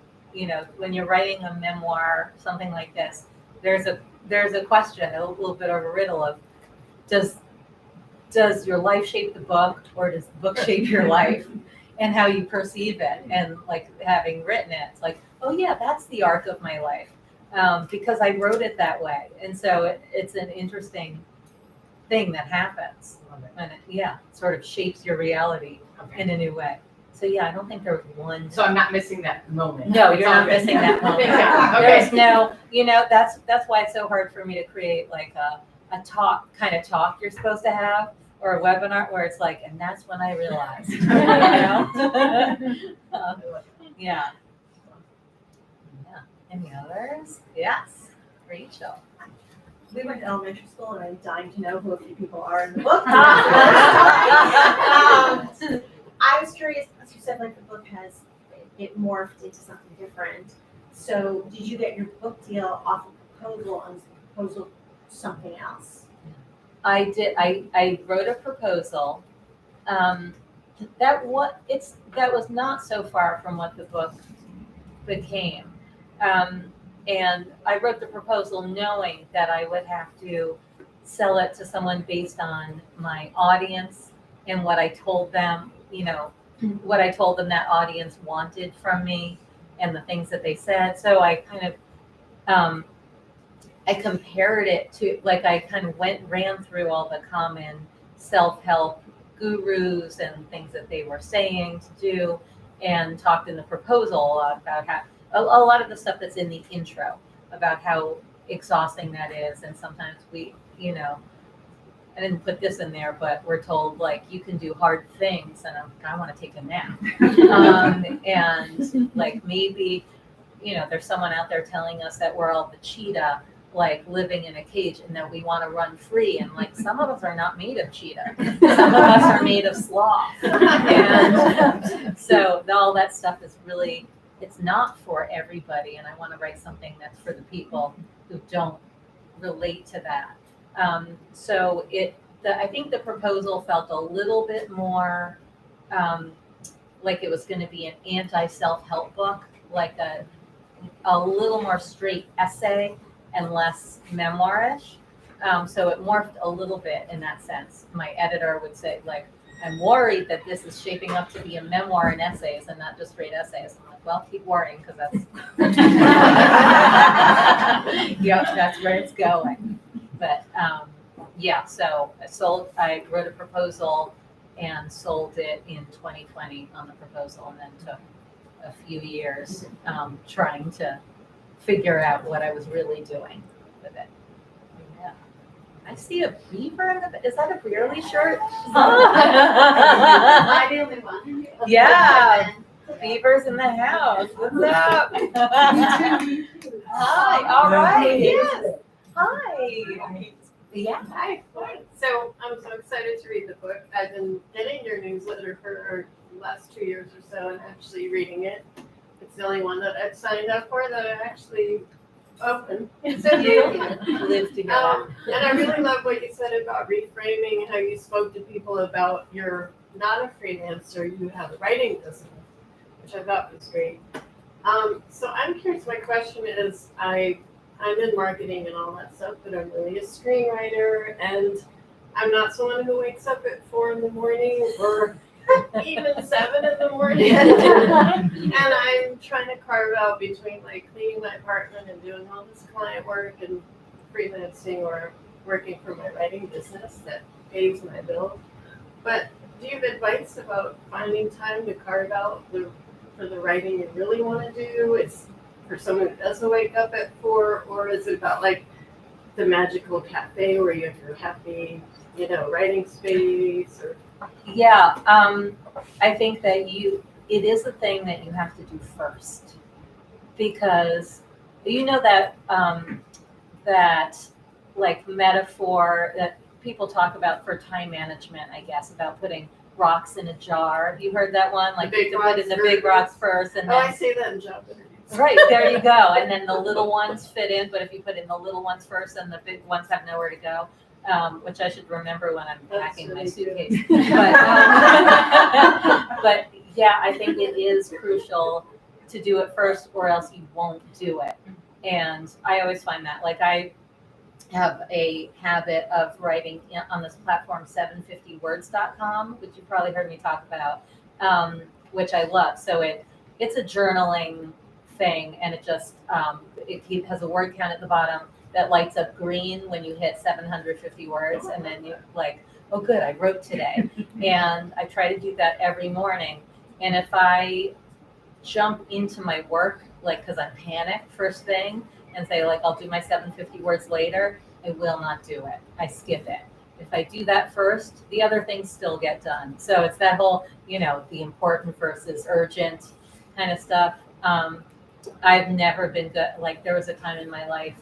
[SPEAKER 2] when you're writing a memoir, something like this, there's a question, a little bit of a riddle of, does your life shape the book, or does the book shape your life and how you perceive it? And having written it, it's oh yeah, that's the arc of my life. Because I wrote it that way. And so it's an interesting thing that happens. And it sort of shapes your reality in a new way. So I don't think there was one.
[SPEAKER 5] So I'm not missing that moment.
[SPEAKER 2] No,
[SPEAKER 5] It's
[SPEAKER 2] you're
[SPEAKER 5] all
[SPEAKER 2] not
[SPEAKER 5] good.
[SPEAKER 2] missing that moment.
[SPEAKER 5] Okay.
[SPEAKER 2] There's no, that's why it's so hard for me to create a kind of talk you're supposed to have, or a webinar where it's and that's when I realized, yeah. Any others? Yes, Rachel.
[SPEAKER 6] We went to elementary school, and I'm dying to know who a few people are in the book. I was curious, as you said, the book has it morphed into something different. So, did you get your book deal off a proposal, on proposal something else?
[SPEAKER 2] I did. I wrote a proposal. That was not so far from what the book became. And I wrote the proposal knowing that I would have to sell it to someone based on my audience and what I told them, what I told them that audience wanted from me and the things that they said. So I kind of, I compared it to, I kind of ran through all the common self-help gurus and things that they were saying to do, and talked in the proposal about how, a lot of the stuff that's in the intro about how exhausting that is. And sometimes we, I didn't put this in there, but we're told you can do hard things, and I want to take a nap. And maybe, there's someone out there telling us that we're all the cheetah, living in a cage, and that we want to run free. And some of us are not made of cheetah. Some of us are made of sloth. And so all that stuff is really, it's not for everybody, and I want to write something that's for the people who don't relate to that. So I think the proposal felt a little bit more like it was going to be an anti-self-help book, a little more straight essay and less memoirish. So it morphed a little bit in that sense. My editor would say, I'm worried that this is shaping up to be a memoir and essays and not just straight essays. I'm like, well, keep worrying because that's, yeah, that's where it's going. But yeah, so I wrote a proposal and sold it in 2020 on the proposal, and then took a few years trying to figure out what I was really doing with it. Yeah. I see a beaver in the, is that a Brearley shirt?
[SPEAKER 6] Am I the only one?
[SPEAKER 2] Yeah, beavers in the house. What's up? Hi, all right. Yes. Hi. Yeah.
[SPEAKER 7] Hi. So I'm so excited to read the book. I've been getting your newsletter for the last 2 years or so and actually reading it. It's the only one that I've signed up for that I actually opened. So
[SPEAKER 2] You live together.
[SPEAKER 7] and I really love what you said about reframing, how you spoke to people about you're not a freelancer, you have a writing business, which I thought was great. So I'm curious, my question is, I'm in marketing and all that stuff, but I'm really a screenwriter, and I'm not someone who wakes up at 4 a.m. or even 7 a.m. And I'm trying to carve out between like cleaning my apartment and doing all this client work and freelancing or working for my writing business that pays my bills. But do you have advice about finding time to carve out for the writing you really want to do? It's for someone who doesn't wake up at 4, or is it about like the magical cafe where you have your happy, writing space? Or
[SPEAKER 2] Yeah, I think that it is a thing that you have to do first, because that that like metaphor that people talk about for time management, I guess, about putting rocks in a jar. Have you heard that one? Like you put in the big rocks first, and then
[SPEAKER 7] I say that in job interviews.
[SPEAKER 2] right, there you go. And then the little ones fit in, but if you put in the little ones first, then the big ones have nowhere to go. Which I should remember when I'm packing my suitcase. But yeah, I think it is crucial to do it first, or else you won't do it. And I always find that, like, I have a habit of writing on this platform, 750words.com, which you've probably heard me talk about, which I love. So it's a journaling thing, and it just it has a word count at the bottom that lights up green when you hit 750 words, and then you're like, oh good, I wrote today. And I try to do that every morning. And if I jump into my work, like, because I panic first thing and say, like, I'll do my 750 words later, I will not do it. I skip it. If I do that first, the other things still get done. So it's that whole, the important versus urgent kind of stuff. I've never been good. Like, there was a time in my life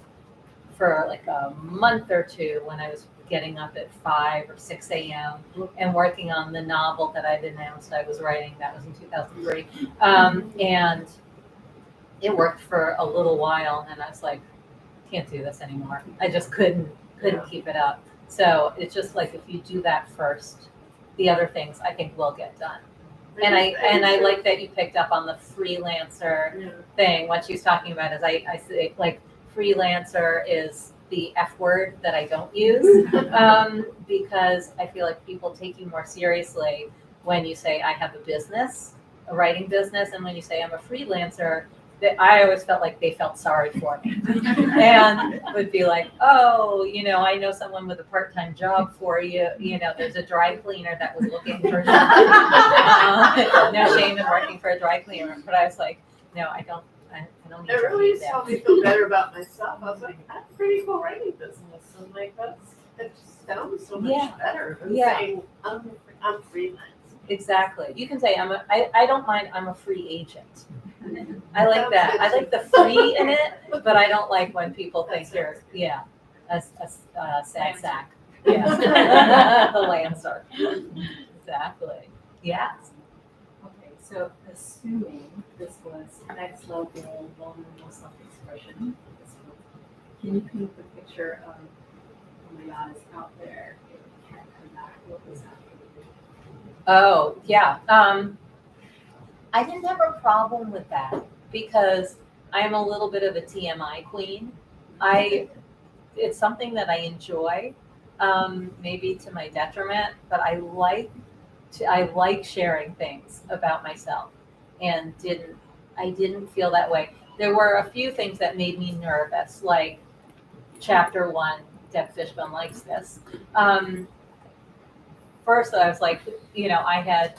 [SPEAKER 2] for like a month or two when I was getting up at 5 or 6 a.m. and working on the novel that I'd announced I was writing. That was in 2003. And it worked for a little while, and I was like, can't do this anymore. I just couldn't keep it up. So it's just like, if you do that first, the other things I think will get done. And I like that you picked up on the freelancer thing. What she's talking about is I say, like, freelancer is the F word that I don't use, because I feel like people take you more seriously when you say I have a business, a writing business, and when you say I'm a freelancer, that I always felt like they felt sorry for me and would be like, oh, I know someone with a part-time job for you. There's a dry cleaner that was looking for no shame in working for a dry cleaner, but I was like, no, I don't need
[SPEAKER 7] it
[SPEAKER 2] to
[SPEAKER 7] really
[SPEAKER 2] do that.
[SPEAKER 7] helped me feel better about myself. I was like, I have a pretty cool writing business. And like, it just sounds so much better than saying I'm freelance.
[SPEAKER 2] Exactly. You can say I don't mind, I'm a free agent. I like that. I like the free in it, but I don't like when people think you're a sad sack. Yeah. The Lancer. Exactly. Yes.
[SPEAKER 8] Okay, so assuming this was next level vulnerable self-expression, can you paint the picture of, oh my God, it's out there, it can't come back, what was that?
[SPEAKER 2] Oh, yeah. I didn't have a problem with that because I'm a little bit of a TMI queen. It's something that I enjoy, maybe to my detriment, but I like I like sharing things about myself, and I didn't feel that way. There were a few things that made me nervous, like chapter 1, Deb Fishbone likes this. First, I was like, I had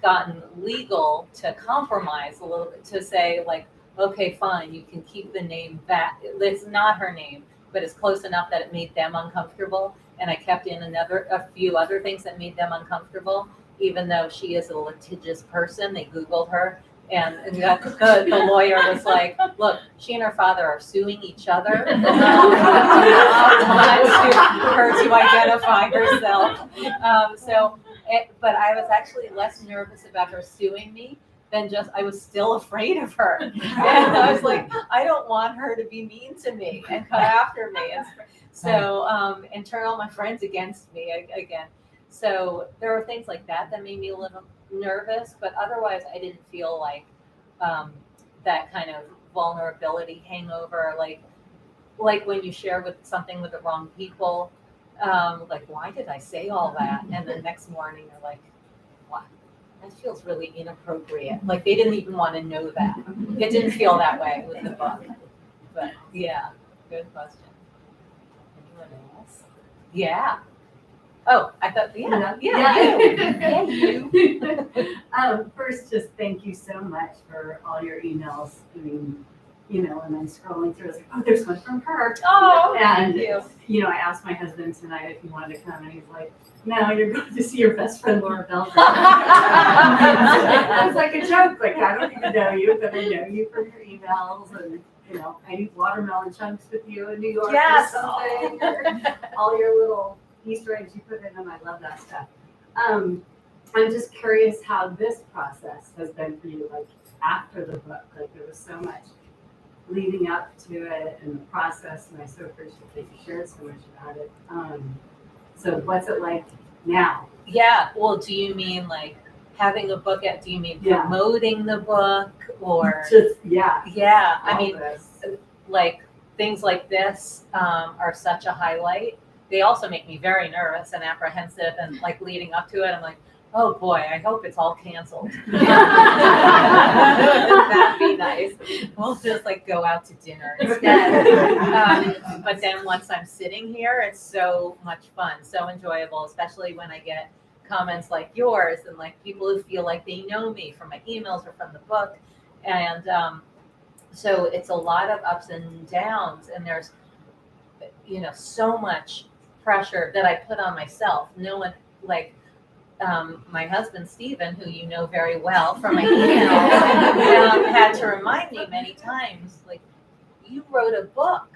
[SPEAKER 2] gotten legal to compromise a little bit, to say like, okay, fine, you can keep the name that it's not her name, but it's close enough that it made them uncomfortable. And I kept in a few other things that made them uncomfortable, even though she is a litigious person. They Googled her, and the lawyer was like, look, she and her father are suing each other. Do not want her to identify herself. But I was actually less nervous about her suing me than I was still afraid of her. And I was like, I don't want her to be mean to me and come after me. And turn all my friends against me again. So there were things like that made me a little nervous, but otherwise I didn't feel like that kind of vulnerability hangover, like when you share something with the wrong people, like, why did I say all that? And the next morning you're like, what? That feels really inappropriate. Like they didn't even want to know that. It didn't feel that way with the book. But yeah, good question. Anyone else? Yeah. Oh, I thought, you.
[SPEAKER 8] First, just thank you so much for all your emails. I mean, and I'm scrolling through, I was like, oh, there's one from her.
[SPEAKER 2] Oh,
[SPEAKER 8] and,
[SPEAKER 2] thank you.
[SPEAKER 8] I asked my husband tonight if he wanted to come, and he's like, no, you're going to see your best friend, Laura Belgray. It was like a joke, like, I don't even know you, but I know you from your emails, and, I eat watermelon chunks with you in New York or something, or all your little Easter eggs you put in them. I love that stuff. I'm just curious how this process has been for you, like after the book. Like there was so much leading up to it and the process, and I so appreciate that you shared so much about it. So what's it like now?
[SPEAKER 2] Yeah, well, do you mean like having a book out? Do you mean promoting the book, or
[SPEAKER 8] just
[SPEAKER 2] I mean, like things like this are such a highlight. They also make me very nervous and apprehensive, and like leading up to it, I'm like, oh boy, I hope it's all canceled. That'd be nice. We'll just like go out to dinner instead. But then once I'm sitting here, it's so much fun, so enjoyable, especially when I get comments like yours and like people who feel like they know me from my emails or from the book. And so it's a lot of ups and downs, and there's, so much pressure that I put on myself. No one, like, my husband, Stephen, who you know very well from my emails, had to remind me many times, like, you wrote a book.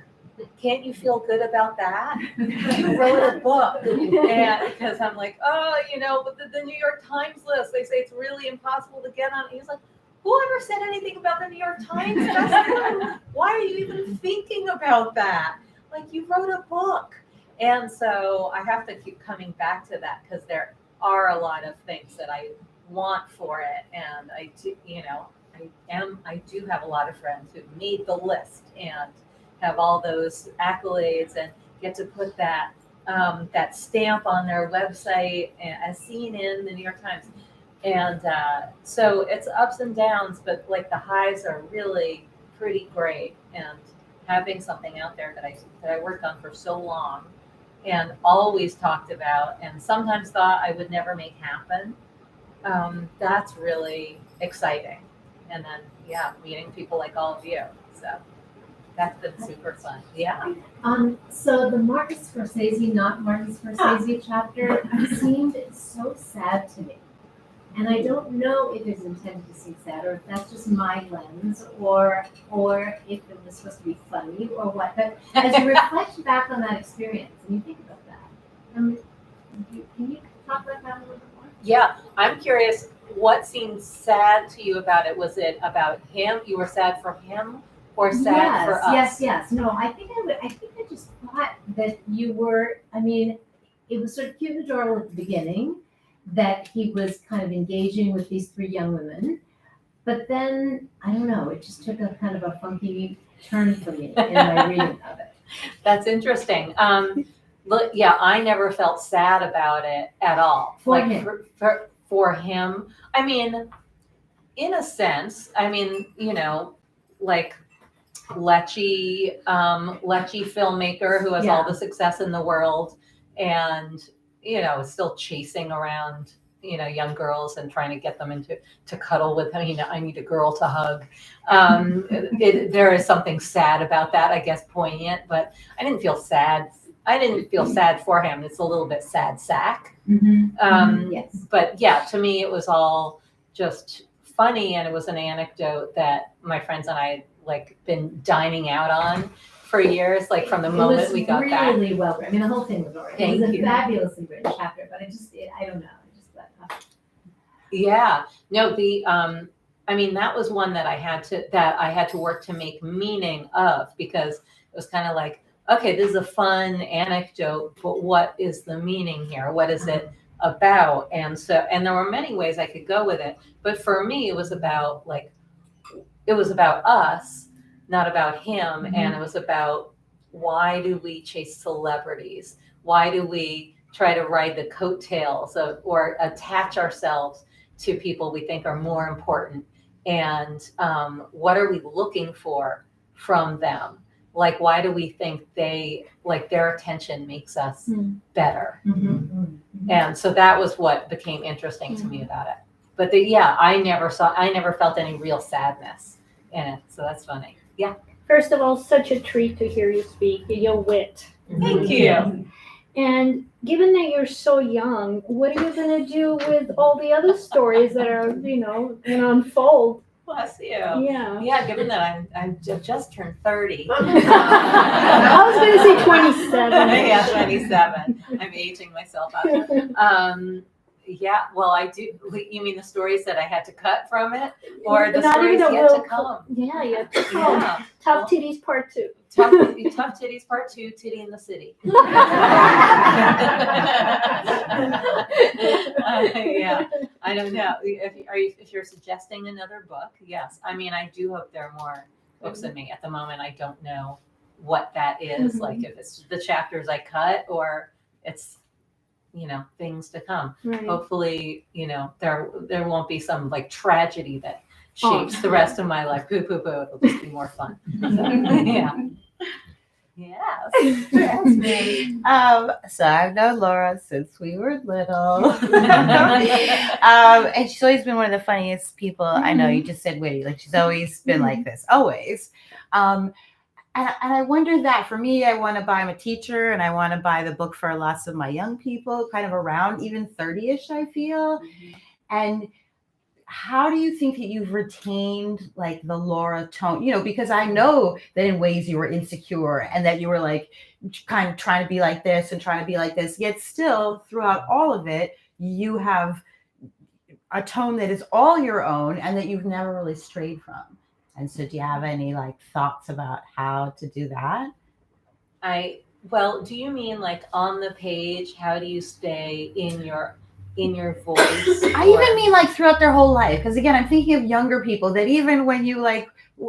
[SPEAKER 2] Can't you feel good about that? You wrote a book. And because I'm like, but the New York Times list, they say it's really impossible to get on. He was like, who ever said anything about the New York Times bestseller? Why are you even thinking about that? Like, you wrote a book. And so I have to keep coming back to that, because there are a lot of things that I want for it. And I do, I do have a lot of friends who made the list and have all those accolades and get to put that that stamp on their website as seen in the New York Times. And so it's ups and downs, but like the highs are really pretty great. And having something out there that I worked on for so long and always talked about and sometimes thought I would never make happen, that's really exciting. And then, meeting people like all of you. So that's been super fun. Yeah.
[SPEAKER 9] So the Martin Scorsese, not Martin Scorsese chapter seemed so sad to me. And I don't know if it's intended to seem sad, or if that's just my lens, or if it was supposed to be funny, or what. But as you reflect back on that experience and you think about that, can you talk about that a little bit more?
[SPEAKER 2] Yeah, I'm curious, what seemed sad to you about it? Was it about him? You were sad for him, or sad for us?
[SPEAKER 9] Yes. No, I think I just thought that you were. I mean, it was sort of cute and adorable at the beginning that he was kind of engaging with these three young women, but then I don't know. It just took a kind of a funky turn for me in my reading of it.
[SPEAKER 2] That's interesting. But yeah, I never felt sad about it at all.
[SPEAKER 9] For
[SPEAKER 2] like
[SPEAKER 9] him.
[SPEAKER 2] For him, I mean, in a sense, I mean, like Lecce filmmaker who has all the success in the world, and is still chasing around young girls and trying to get them to cuddle with him. I need a girl to hug. There is something sad about that, I guess, poignant, but I didn't feel sad. I didn't feel sad for him. It's a little bit sad sack.
[SPEAKER 9] Yes.
[SPEAKER 2] But yeah, to me, it was all just funny, and it was an anecdote that my friends and I had been dining out on for years, from the moment we got back.
[SPEAKER 9] It was really well written. I mean, the whole thing was alright. It was a fabulously written chapter, but I don't know.
[SPEAKER 2] Yeah, no, I mean, that was one that I had to work to make meaning of, because it was kind of like, okay, this is a fun anecdote, but what is the meaning here? What is it about? And there were many ways I could go with it, but for me, it was about us, not about him. And it was about, why do we chase celebrities? Why do we try to ride the coattails or attach ourselves to people we think are more important? And what are we looking for from them? Why do we think their attention makes us better? And so that was what became interesting to me about it. But I never felt any real sadness in it. So that's funny. Yeah.
[SPEAKER 10] First of all, such a treat to hear you speak. Your wit.
[SPEAKER 2] Thank you.
[SPEAKER 10] And given that you're so young, what are you going to do with all the other stories that are, going to unfold?
[SPEAKER 2] Bless you.
[SPEAKER 10] Yeah.
[SPEAKER 2] Yeah, given that I'm just turned 30.
[SPEAKER 10] I was going to say 27.
[SPEAKER 2] Yeah, 27. I'm aging myself up. Yeah, well, I do. You mean the stories that I had to cut from it, or the stories yet to come?
[SPEAKER 10] Yeah, yet to come.
[SPEAKER 2] Yeah.
[SPEAKER 10] Tough Titties Part 2.
[SPEAKER 2] Tough Titties Part 2, Titty in the City. Yeah, I don't know. If you're suggesting another book, yes. I mean, I do hope there are more books in me. At the moment, I don't know what that is. If it's the chapters I cut, or it's things to come.
[SPEAKER 10] Right.
[SPEAKER 2] Hopefully, there won't be some tragedy that shapes the rest of my life. Poo. It'll just be more fun. So, yeah. Yes.
[SPEAKER 11] That's me. So I've known Laura since we were little. And she's always been one of the funniest people I know. You just said witty. She's always been like this, always. And I wonder that for me, I'm a teacher, and I want to buy the book for lots of my young people, kind of around even 30-ish, I feel. And how do you think that you've retained the Laura tone? Because I know that in ways you were insecure, and that you were kind of trying to be like this and trying to be like this, yet still throughout all of it, you have a tone that is all your own and that you've never really strayed from. And so do you have any thoughts about how to do that?
[SPEAKER 2] Well, do you mean on the page, how do you stay in your voice?
[SPEAKER 11] I even mean throughout their whole life. Because again, I'm thinking of younger people that even when you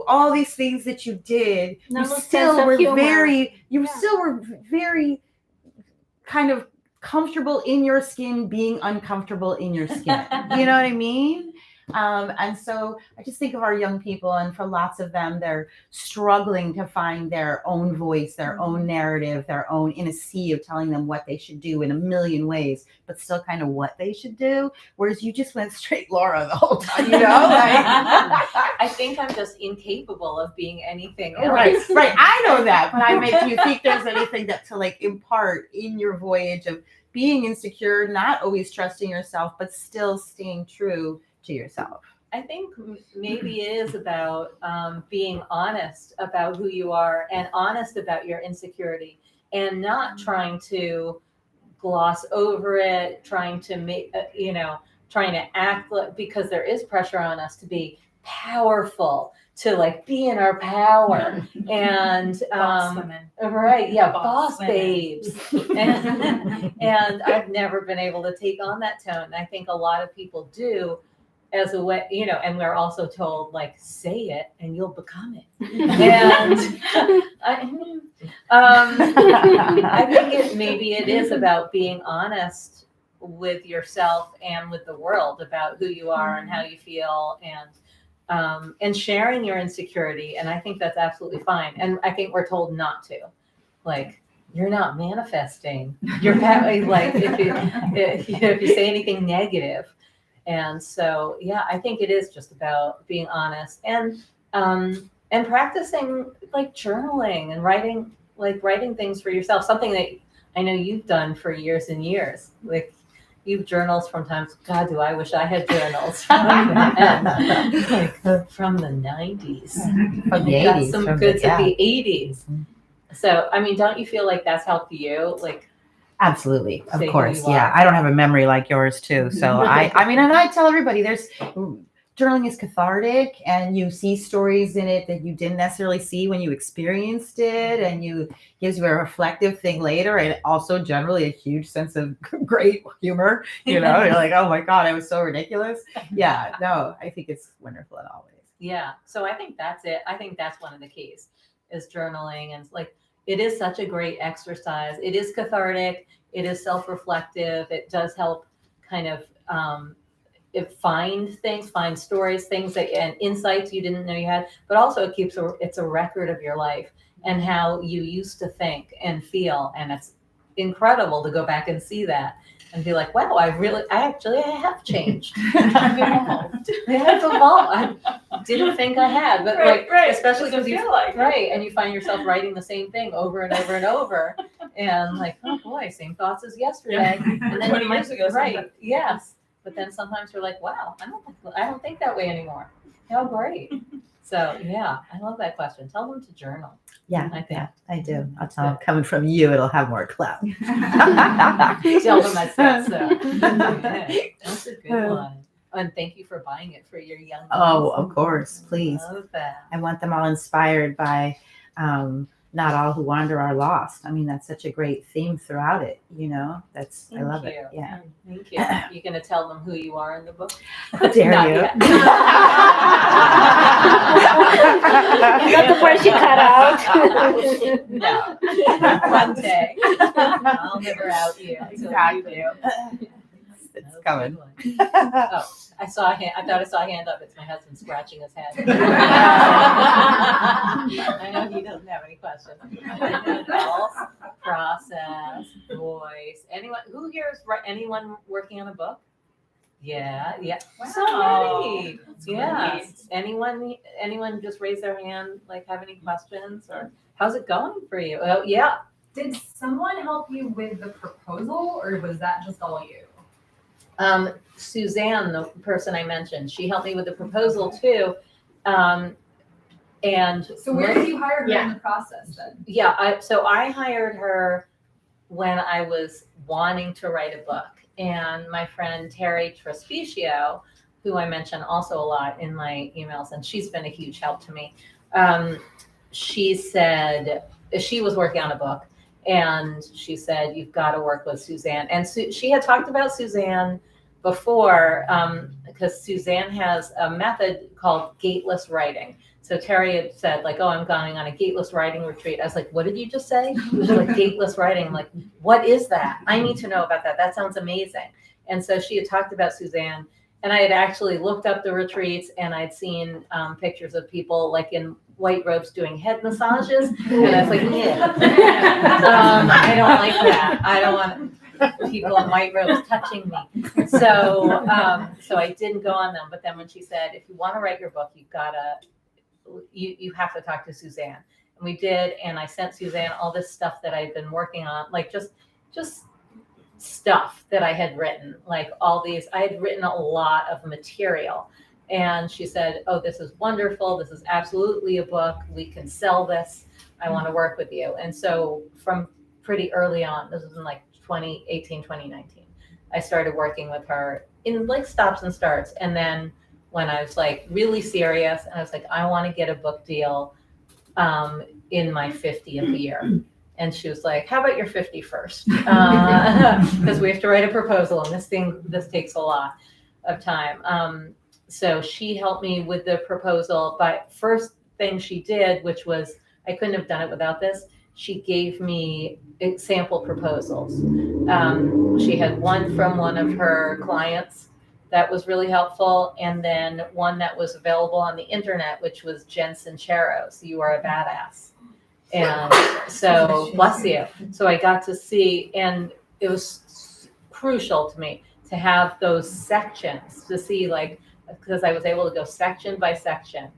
[SPEAKER 11] all these things that you did, you still were very kind of comfortable in your skin, being uncomfortable in your skin. You know what I mean? And so I just think of our young people, and for lots of them, they're struggling to find their own voice, their own narrative, their own, in a sea of telling them what they should do in a million ways, but still kind of what they should do. Whereas you just went straight Laura the whole time,
[SPEAKER 2] I think I'm just incapable of being anything else.
[SPEAKER 11] Right. I know that, but do you think there's anything that to impart in your voyage of being insecure, not always trusting yourself, but still staying true to yourself?
[SPEAKER 2] I think maybe it is about being honest about who you are, and honest about your insecurity, and not trying to gloss over it, trying to act because there is pressure on us to be powerful, to be in our power, and
[SPEAKER 1] boss women.
[SPEAKER 2] Right, yeah, boss babes. And I've never been able to take on that tone. I think a lot of people do. as a way, and we're also told like, say it and you'll become it. And I think maybe it is about being honest with yourself and with the world about who you are and how you feel, and sharing your insecurity. And I think that's absolutely fine. And I think we're told not to, like, you're not manifesting. You're like, if you say anything negative. And so, yeah, I think it is just about being honest and practicing like journaling and writing things for yourself. Something that I know you've done for years and years. Like, you've journals from times. God, do I wish I had journals from like from the 90s,
[SPEAKER 11] From the
[SPEAKER 2] got
[SPEAKER 11] 80s,
[SPEAKER 2] some
[SPEAKER 11] from
[SPEAKER 2] goods
[SPEAKER 11] the-
[SPEAKER 2] of
[SPEAKER 11] yeah.
[SPEAKER 2] the 80s. So, I mean, don't you feel like that's helped you? Like,
[SPEAKER 11] Absolutely, of
[SPEAKER 2] Say who
[SPEAKER 11] course,
[SPEAKER 2] you
[SPEAKER 11] yeah.
[SPEAKER 2] are.
[SPEAKER 11] I don't have a memory like yours too, so I mean, and I tell everybody, journaling is cathartic, and you see stories in it that you didn't necessarily see when you experienced it, and gives you a reflective thing later, and also generally a huge sense of great humor. You're like, oh my god, I was so ridiculous. Yeah, no, I think it's wonderful as always.
[SPEAKER 2] yeah. So I think that's it. I think that's one of the keys is journaling, and like, it is such a great exercise. It is cathartic. It is self-reflective. It does help kind of find stories, things that and insights you didn't know you had. But also, it's a record of your life and how you used to think and feel, and it's incredible to go back and see that and be like, wow, I have changed. I have evolved. I didn't think I had, but especially because you
[SPEAKER 3] feel like
[SPEAKER 2] right, and you find yourself writing the same thing over and over and over, and like, oh boy, same thoughts as yesterday. And then
[SPEAKER 3] 20
[SPEAKER 2] you might,
[SPEAKER 3] years ago,
[SPEAKER 2] right?
[SPEAKER 3] sometimes.
[SPEAKER 2] Yes, but then sometimes you're like, wow, I don't think that way anymore. How great! So yeah, I love that question. Tell them to journal.
[SPEAKER 11] Yeah,
[SPEAKER 2] I think.
[SPEAKER 11] yeah, I do. I'll tell them, coming from you, it'll have more clout.
[SPEAKER 2] Tell them I said so. Okay, that's a good one. And thank you for buying it for your young ones.
[SPEAKER 11] Oh, of course, please.
[SPEAKER 2] Love that.
[SPEAKER 11] I want them all inspired by not all who wander are lost. I mean, that's such a great theme throughout it. I love it. Yeah.
[SPEAKER 2] Thank you. You're going to tell them who you are in the book?
[SPEAKER 11] How dare
[SPEAKER 2] Not
[SPEAKER 11] you?
[SPEAKER 2] yet.
[SPEAKER 10] You got the part you cut out.
[SPEAKER 2] No. One day. I'll never out you.
[SPEAKER 11] Exactly. It's coming.
[SPEAKER 2] Oh, I thought I saw a hand up. It's my husband scratching his head. I know he doesn't have any questions. Pulse, process, voice. Anyone working on a book? Yeah. So many. Yeah. Anyone just raise their hand, like, have any questions, or how's it going for you? Oh, yeah.
[SPEAKER 12] Did someone help you with the proposal, or was that just all you?
[SPEAKER 2] Suzanne, the person I mentioned, she helped me with the proposal too. And
[SPEAKER 12] So where did you hire her in the process then?
[SPEAKER 2] Yeah, so I hired her when I was wanting to write a book. And my friend Terry Trespicio, who I mention also a lot in my emails, and she's been a huge help to me. She said she was working on a book, and she said, you've got to work with Suzanne. And she had talked about Suzanne before, because Suzanne has a method called gateless writing. So Terry had said, like, oh, I'm going on a gateless writing retreat. I was like, what did you just say? It was like gateless writing. I'm like, what is that? I need to know about that. That sounds amazing. And so she had talked about Suzanne, and I had actually looked up the retreats, and I'd seen pictures of people like in white robes doing head massages. And I was like, yeah, I don't like that. I don't want people in white robes touching me. So I didn't go on them. But then when she said, if you want to write your book, you have to talk to Suzanne. And we did, and I sent Suzanne all this stuff that I'd been working on, like just stuff that I had written, like all these, I had written a lot of material. And she said, oh, this is wonderful. This is absolutely a book. We can sell this. I want to work with you. And so from pretty early on, this was in like 2018, 2019, I started working with her in like stops and starts. And then when I was like really serious, and I was like, I want to get a book deal in my 50th year. And she was like, how about your 51st? Because we have to write a proposal, and this takes a lot of time. So she helped me with the proposal, but first thing she did, which was, I couldn't have done it without this, she gave me sample proposals. She had one from one of her clients that was really helpful, and then one that was available on the internet, which was Jen Sincero's You Are a Badass. And so, bless you. So I got to see, and it was crucial to me to have those sections to see, like, because I was able to go section by section,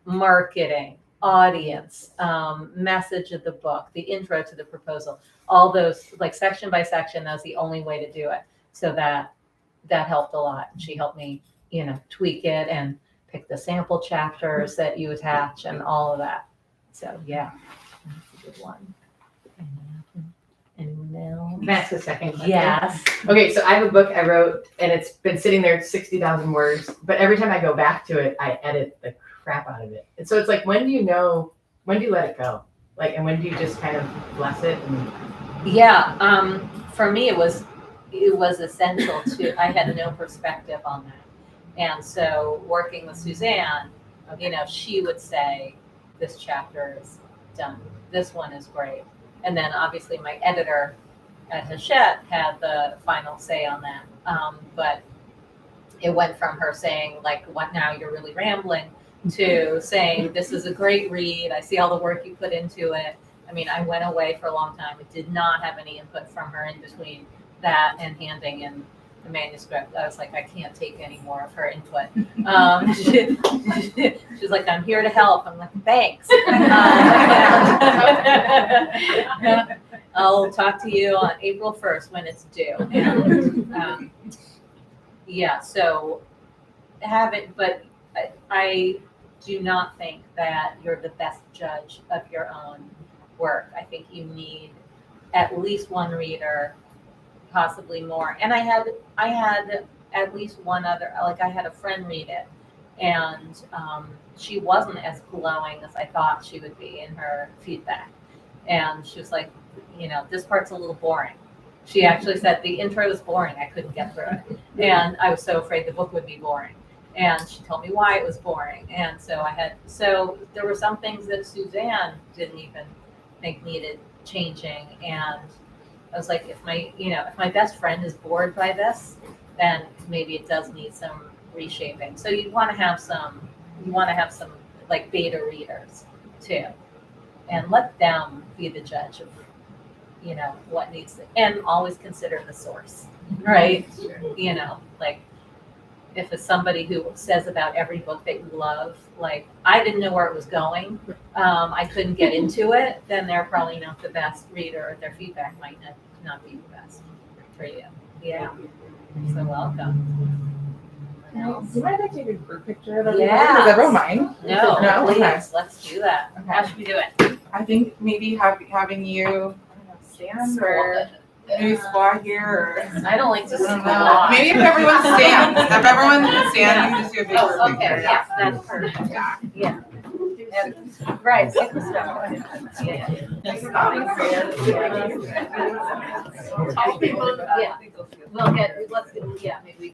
[SPEAKER 2] marketing, audience, message of the book, the intro to the proposal, all those, like, section by section. That was the only way to do it. So that helped a lot. She helped me, tweak it and pick the sample chapters that you attach and all of that. So yeah, that's a good one. And Mel.
[SPEAKER 5] Can I ask a second question?
[SPEAKER 2] Yes.
[SPEAKER 5] Okay, so I have a book I wrote, and it's been sitting there 60,000 words, but every time I go back to it, I edit the crap out of it. And so it's like, when do you let it go? Like, and when do you just kind of bless it?
[SPEAKER 2] Yeah, for me, it was essential to, I had no perspective on that. And so working with Suzanne, she would say, this chapter is done. This one is great. And then obviously my editor at Hachette had the final say on that. But it went from her saying, like, what now, you're really rambling, to saying, this is a great read. I see all the work you put into it. I mean, I went away for a long time. It did not have any input from her in between that and handing in the manuscript. I was like, I can't take any more of her input. She's like, I'm here to help. I'm like, thanks. I'll talk to you on April 1st when it's due. And, yeah, so have it, but I do not think that you're the best judge of your own work. I think you need at least one reader, possibly more. And I had at least one other, like, I had a friend read it, and she wasn't as glowing as I thought she would be in her feedback. And she was like, this part's a little boring. She actually said the intro is boring. I couldn't get through it. And I was so afraid the book would be boring. And she told me why it was boring. And so there were some things that Suzanne didn't even think needed changing. And I was like, if my best friend is bored by this, then maybe it does need some reshaping. So you want to have some like beta readers too, and let them be the judge of, what needs to, and always consider the source, right? Like, if it's somebody who says about every book that you love, like, I didn't know where it was going, I couldn't get into it, then they're probably not the best reader, or their feedback might not be the best for you. Yeah. So welcome.
[SPEAKER 13] Do you mind if I take a group picture of everyone?
[SPEAKER 2] Yeah.
[SPEAKER 13] Does everyone mind?
[SPEAKER 2] No,
[SPEAKER 13] No?
[SPEAKER 2] please,
[SPEAKER 13] Okay.
[SPEAKER 2] let's do that.
[SPEAKER 13] Okay.
[SPEAKER 2] How should we do it?
[SPEAKER 13] I think maybe having you, stand or maybe squat here, or
[SPEAKER 2] I don't like to
[SPEAKER 13] I don't know.
[SPEAKER 2] squat.
[SPEAKER 13] Maybe if everyone stands, you can just do a big group
[SPEAKER 2] Oh, okay,
[SPEAKER 13] picture.
[SPEAKER 2] yeah, that's perfect. Yeah. Right. Get the stuff. Yeah.
[SPEAKER 7] Tall people.
[SPEAKER 2] Yeah. We'll get, maybe we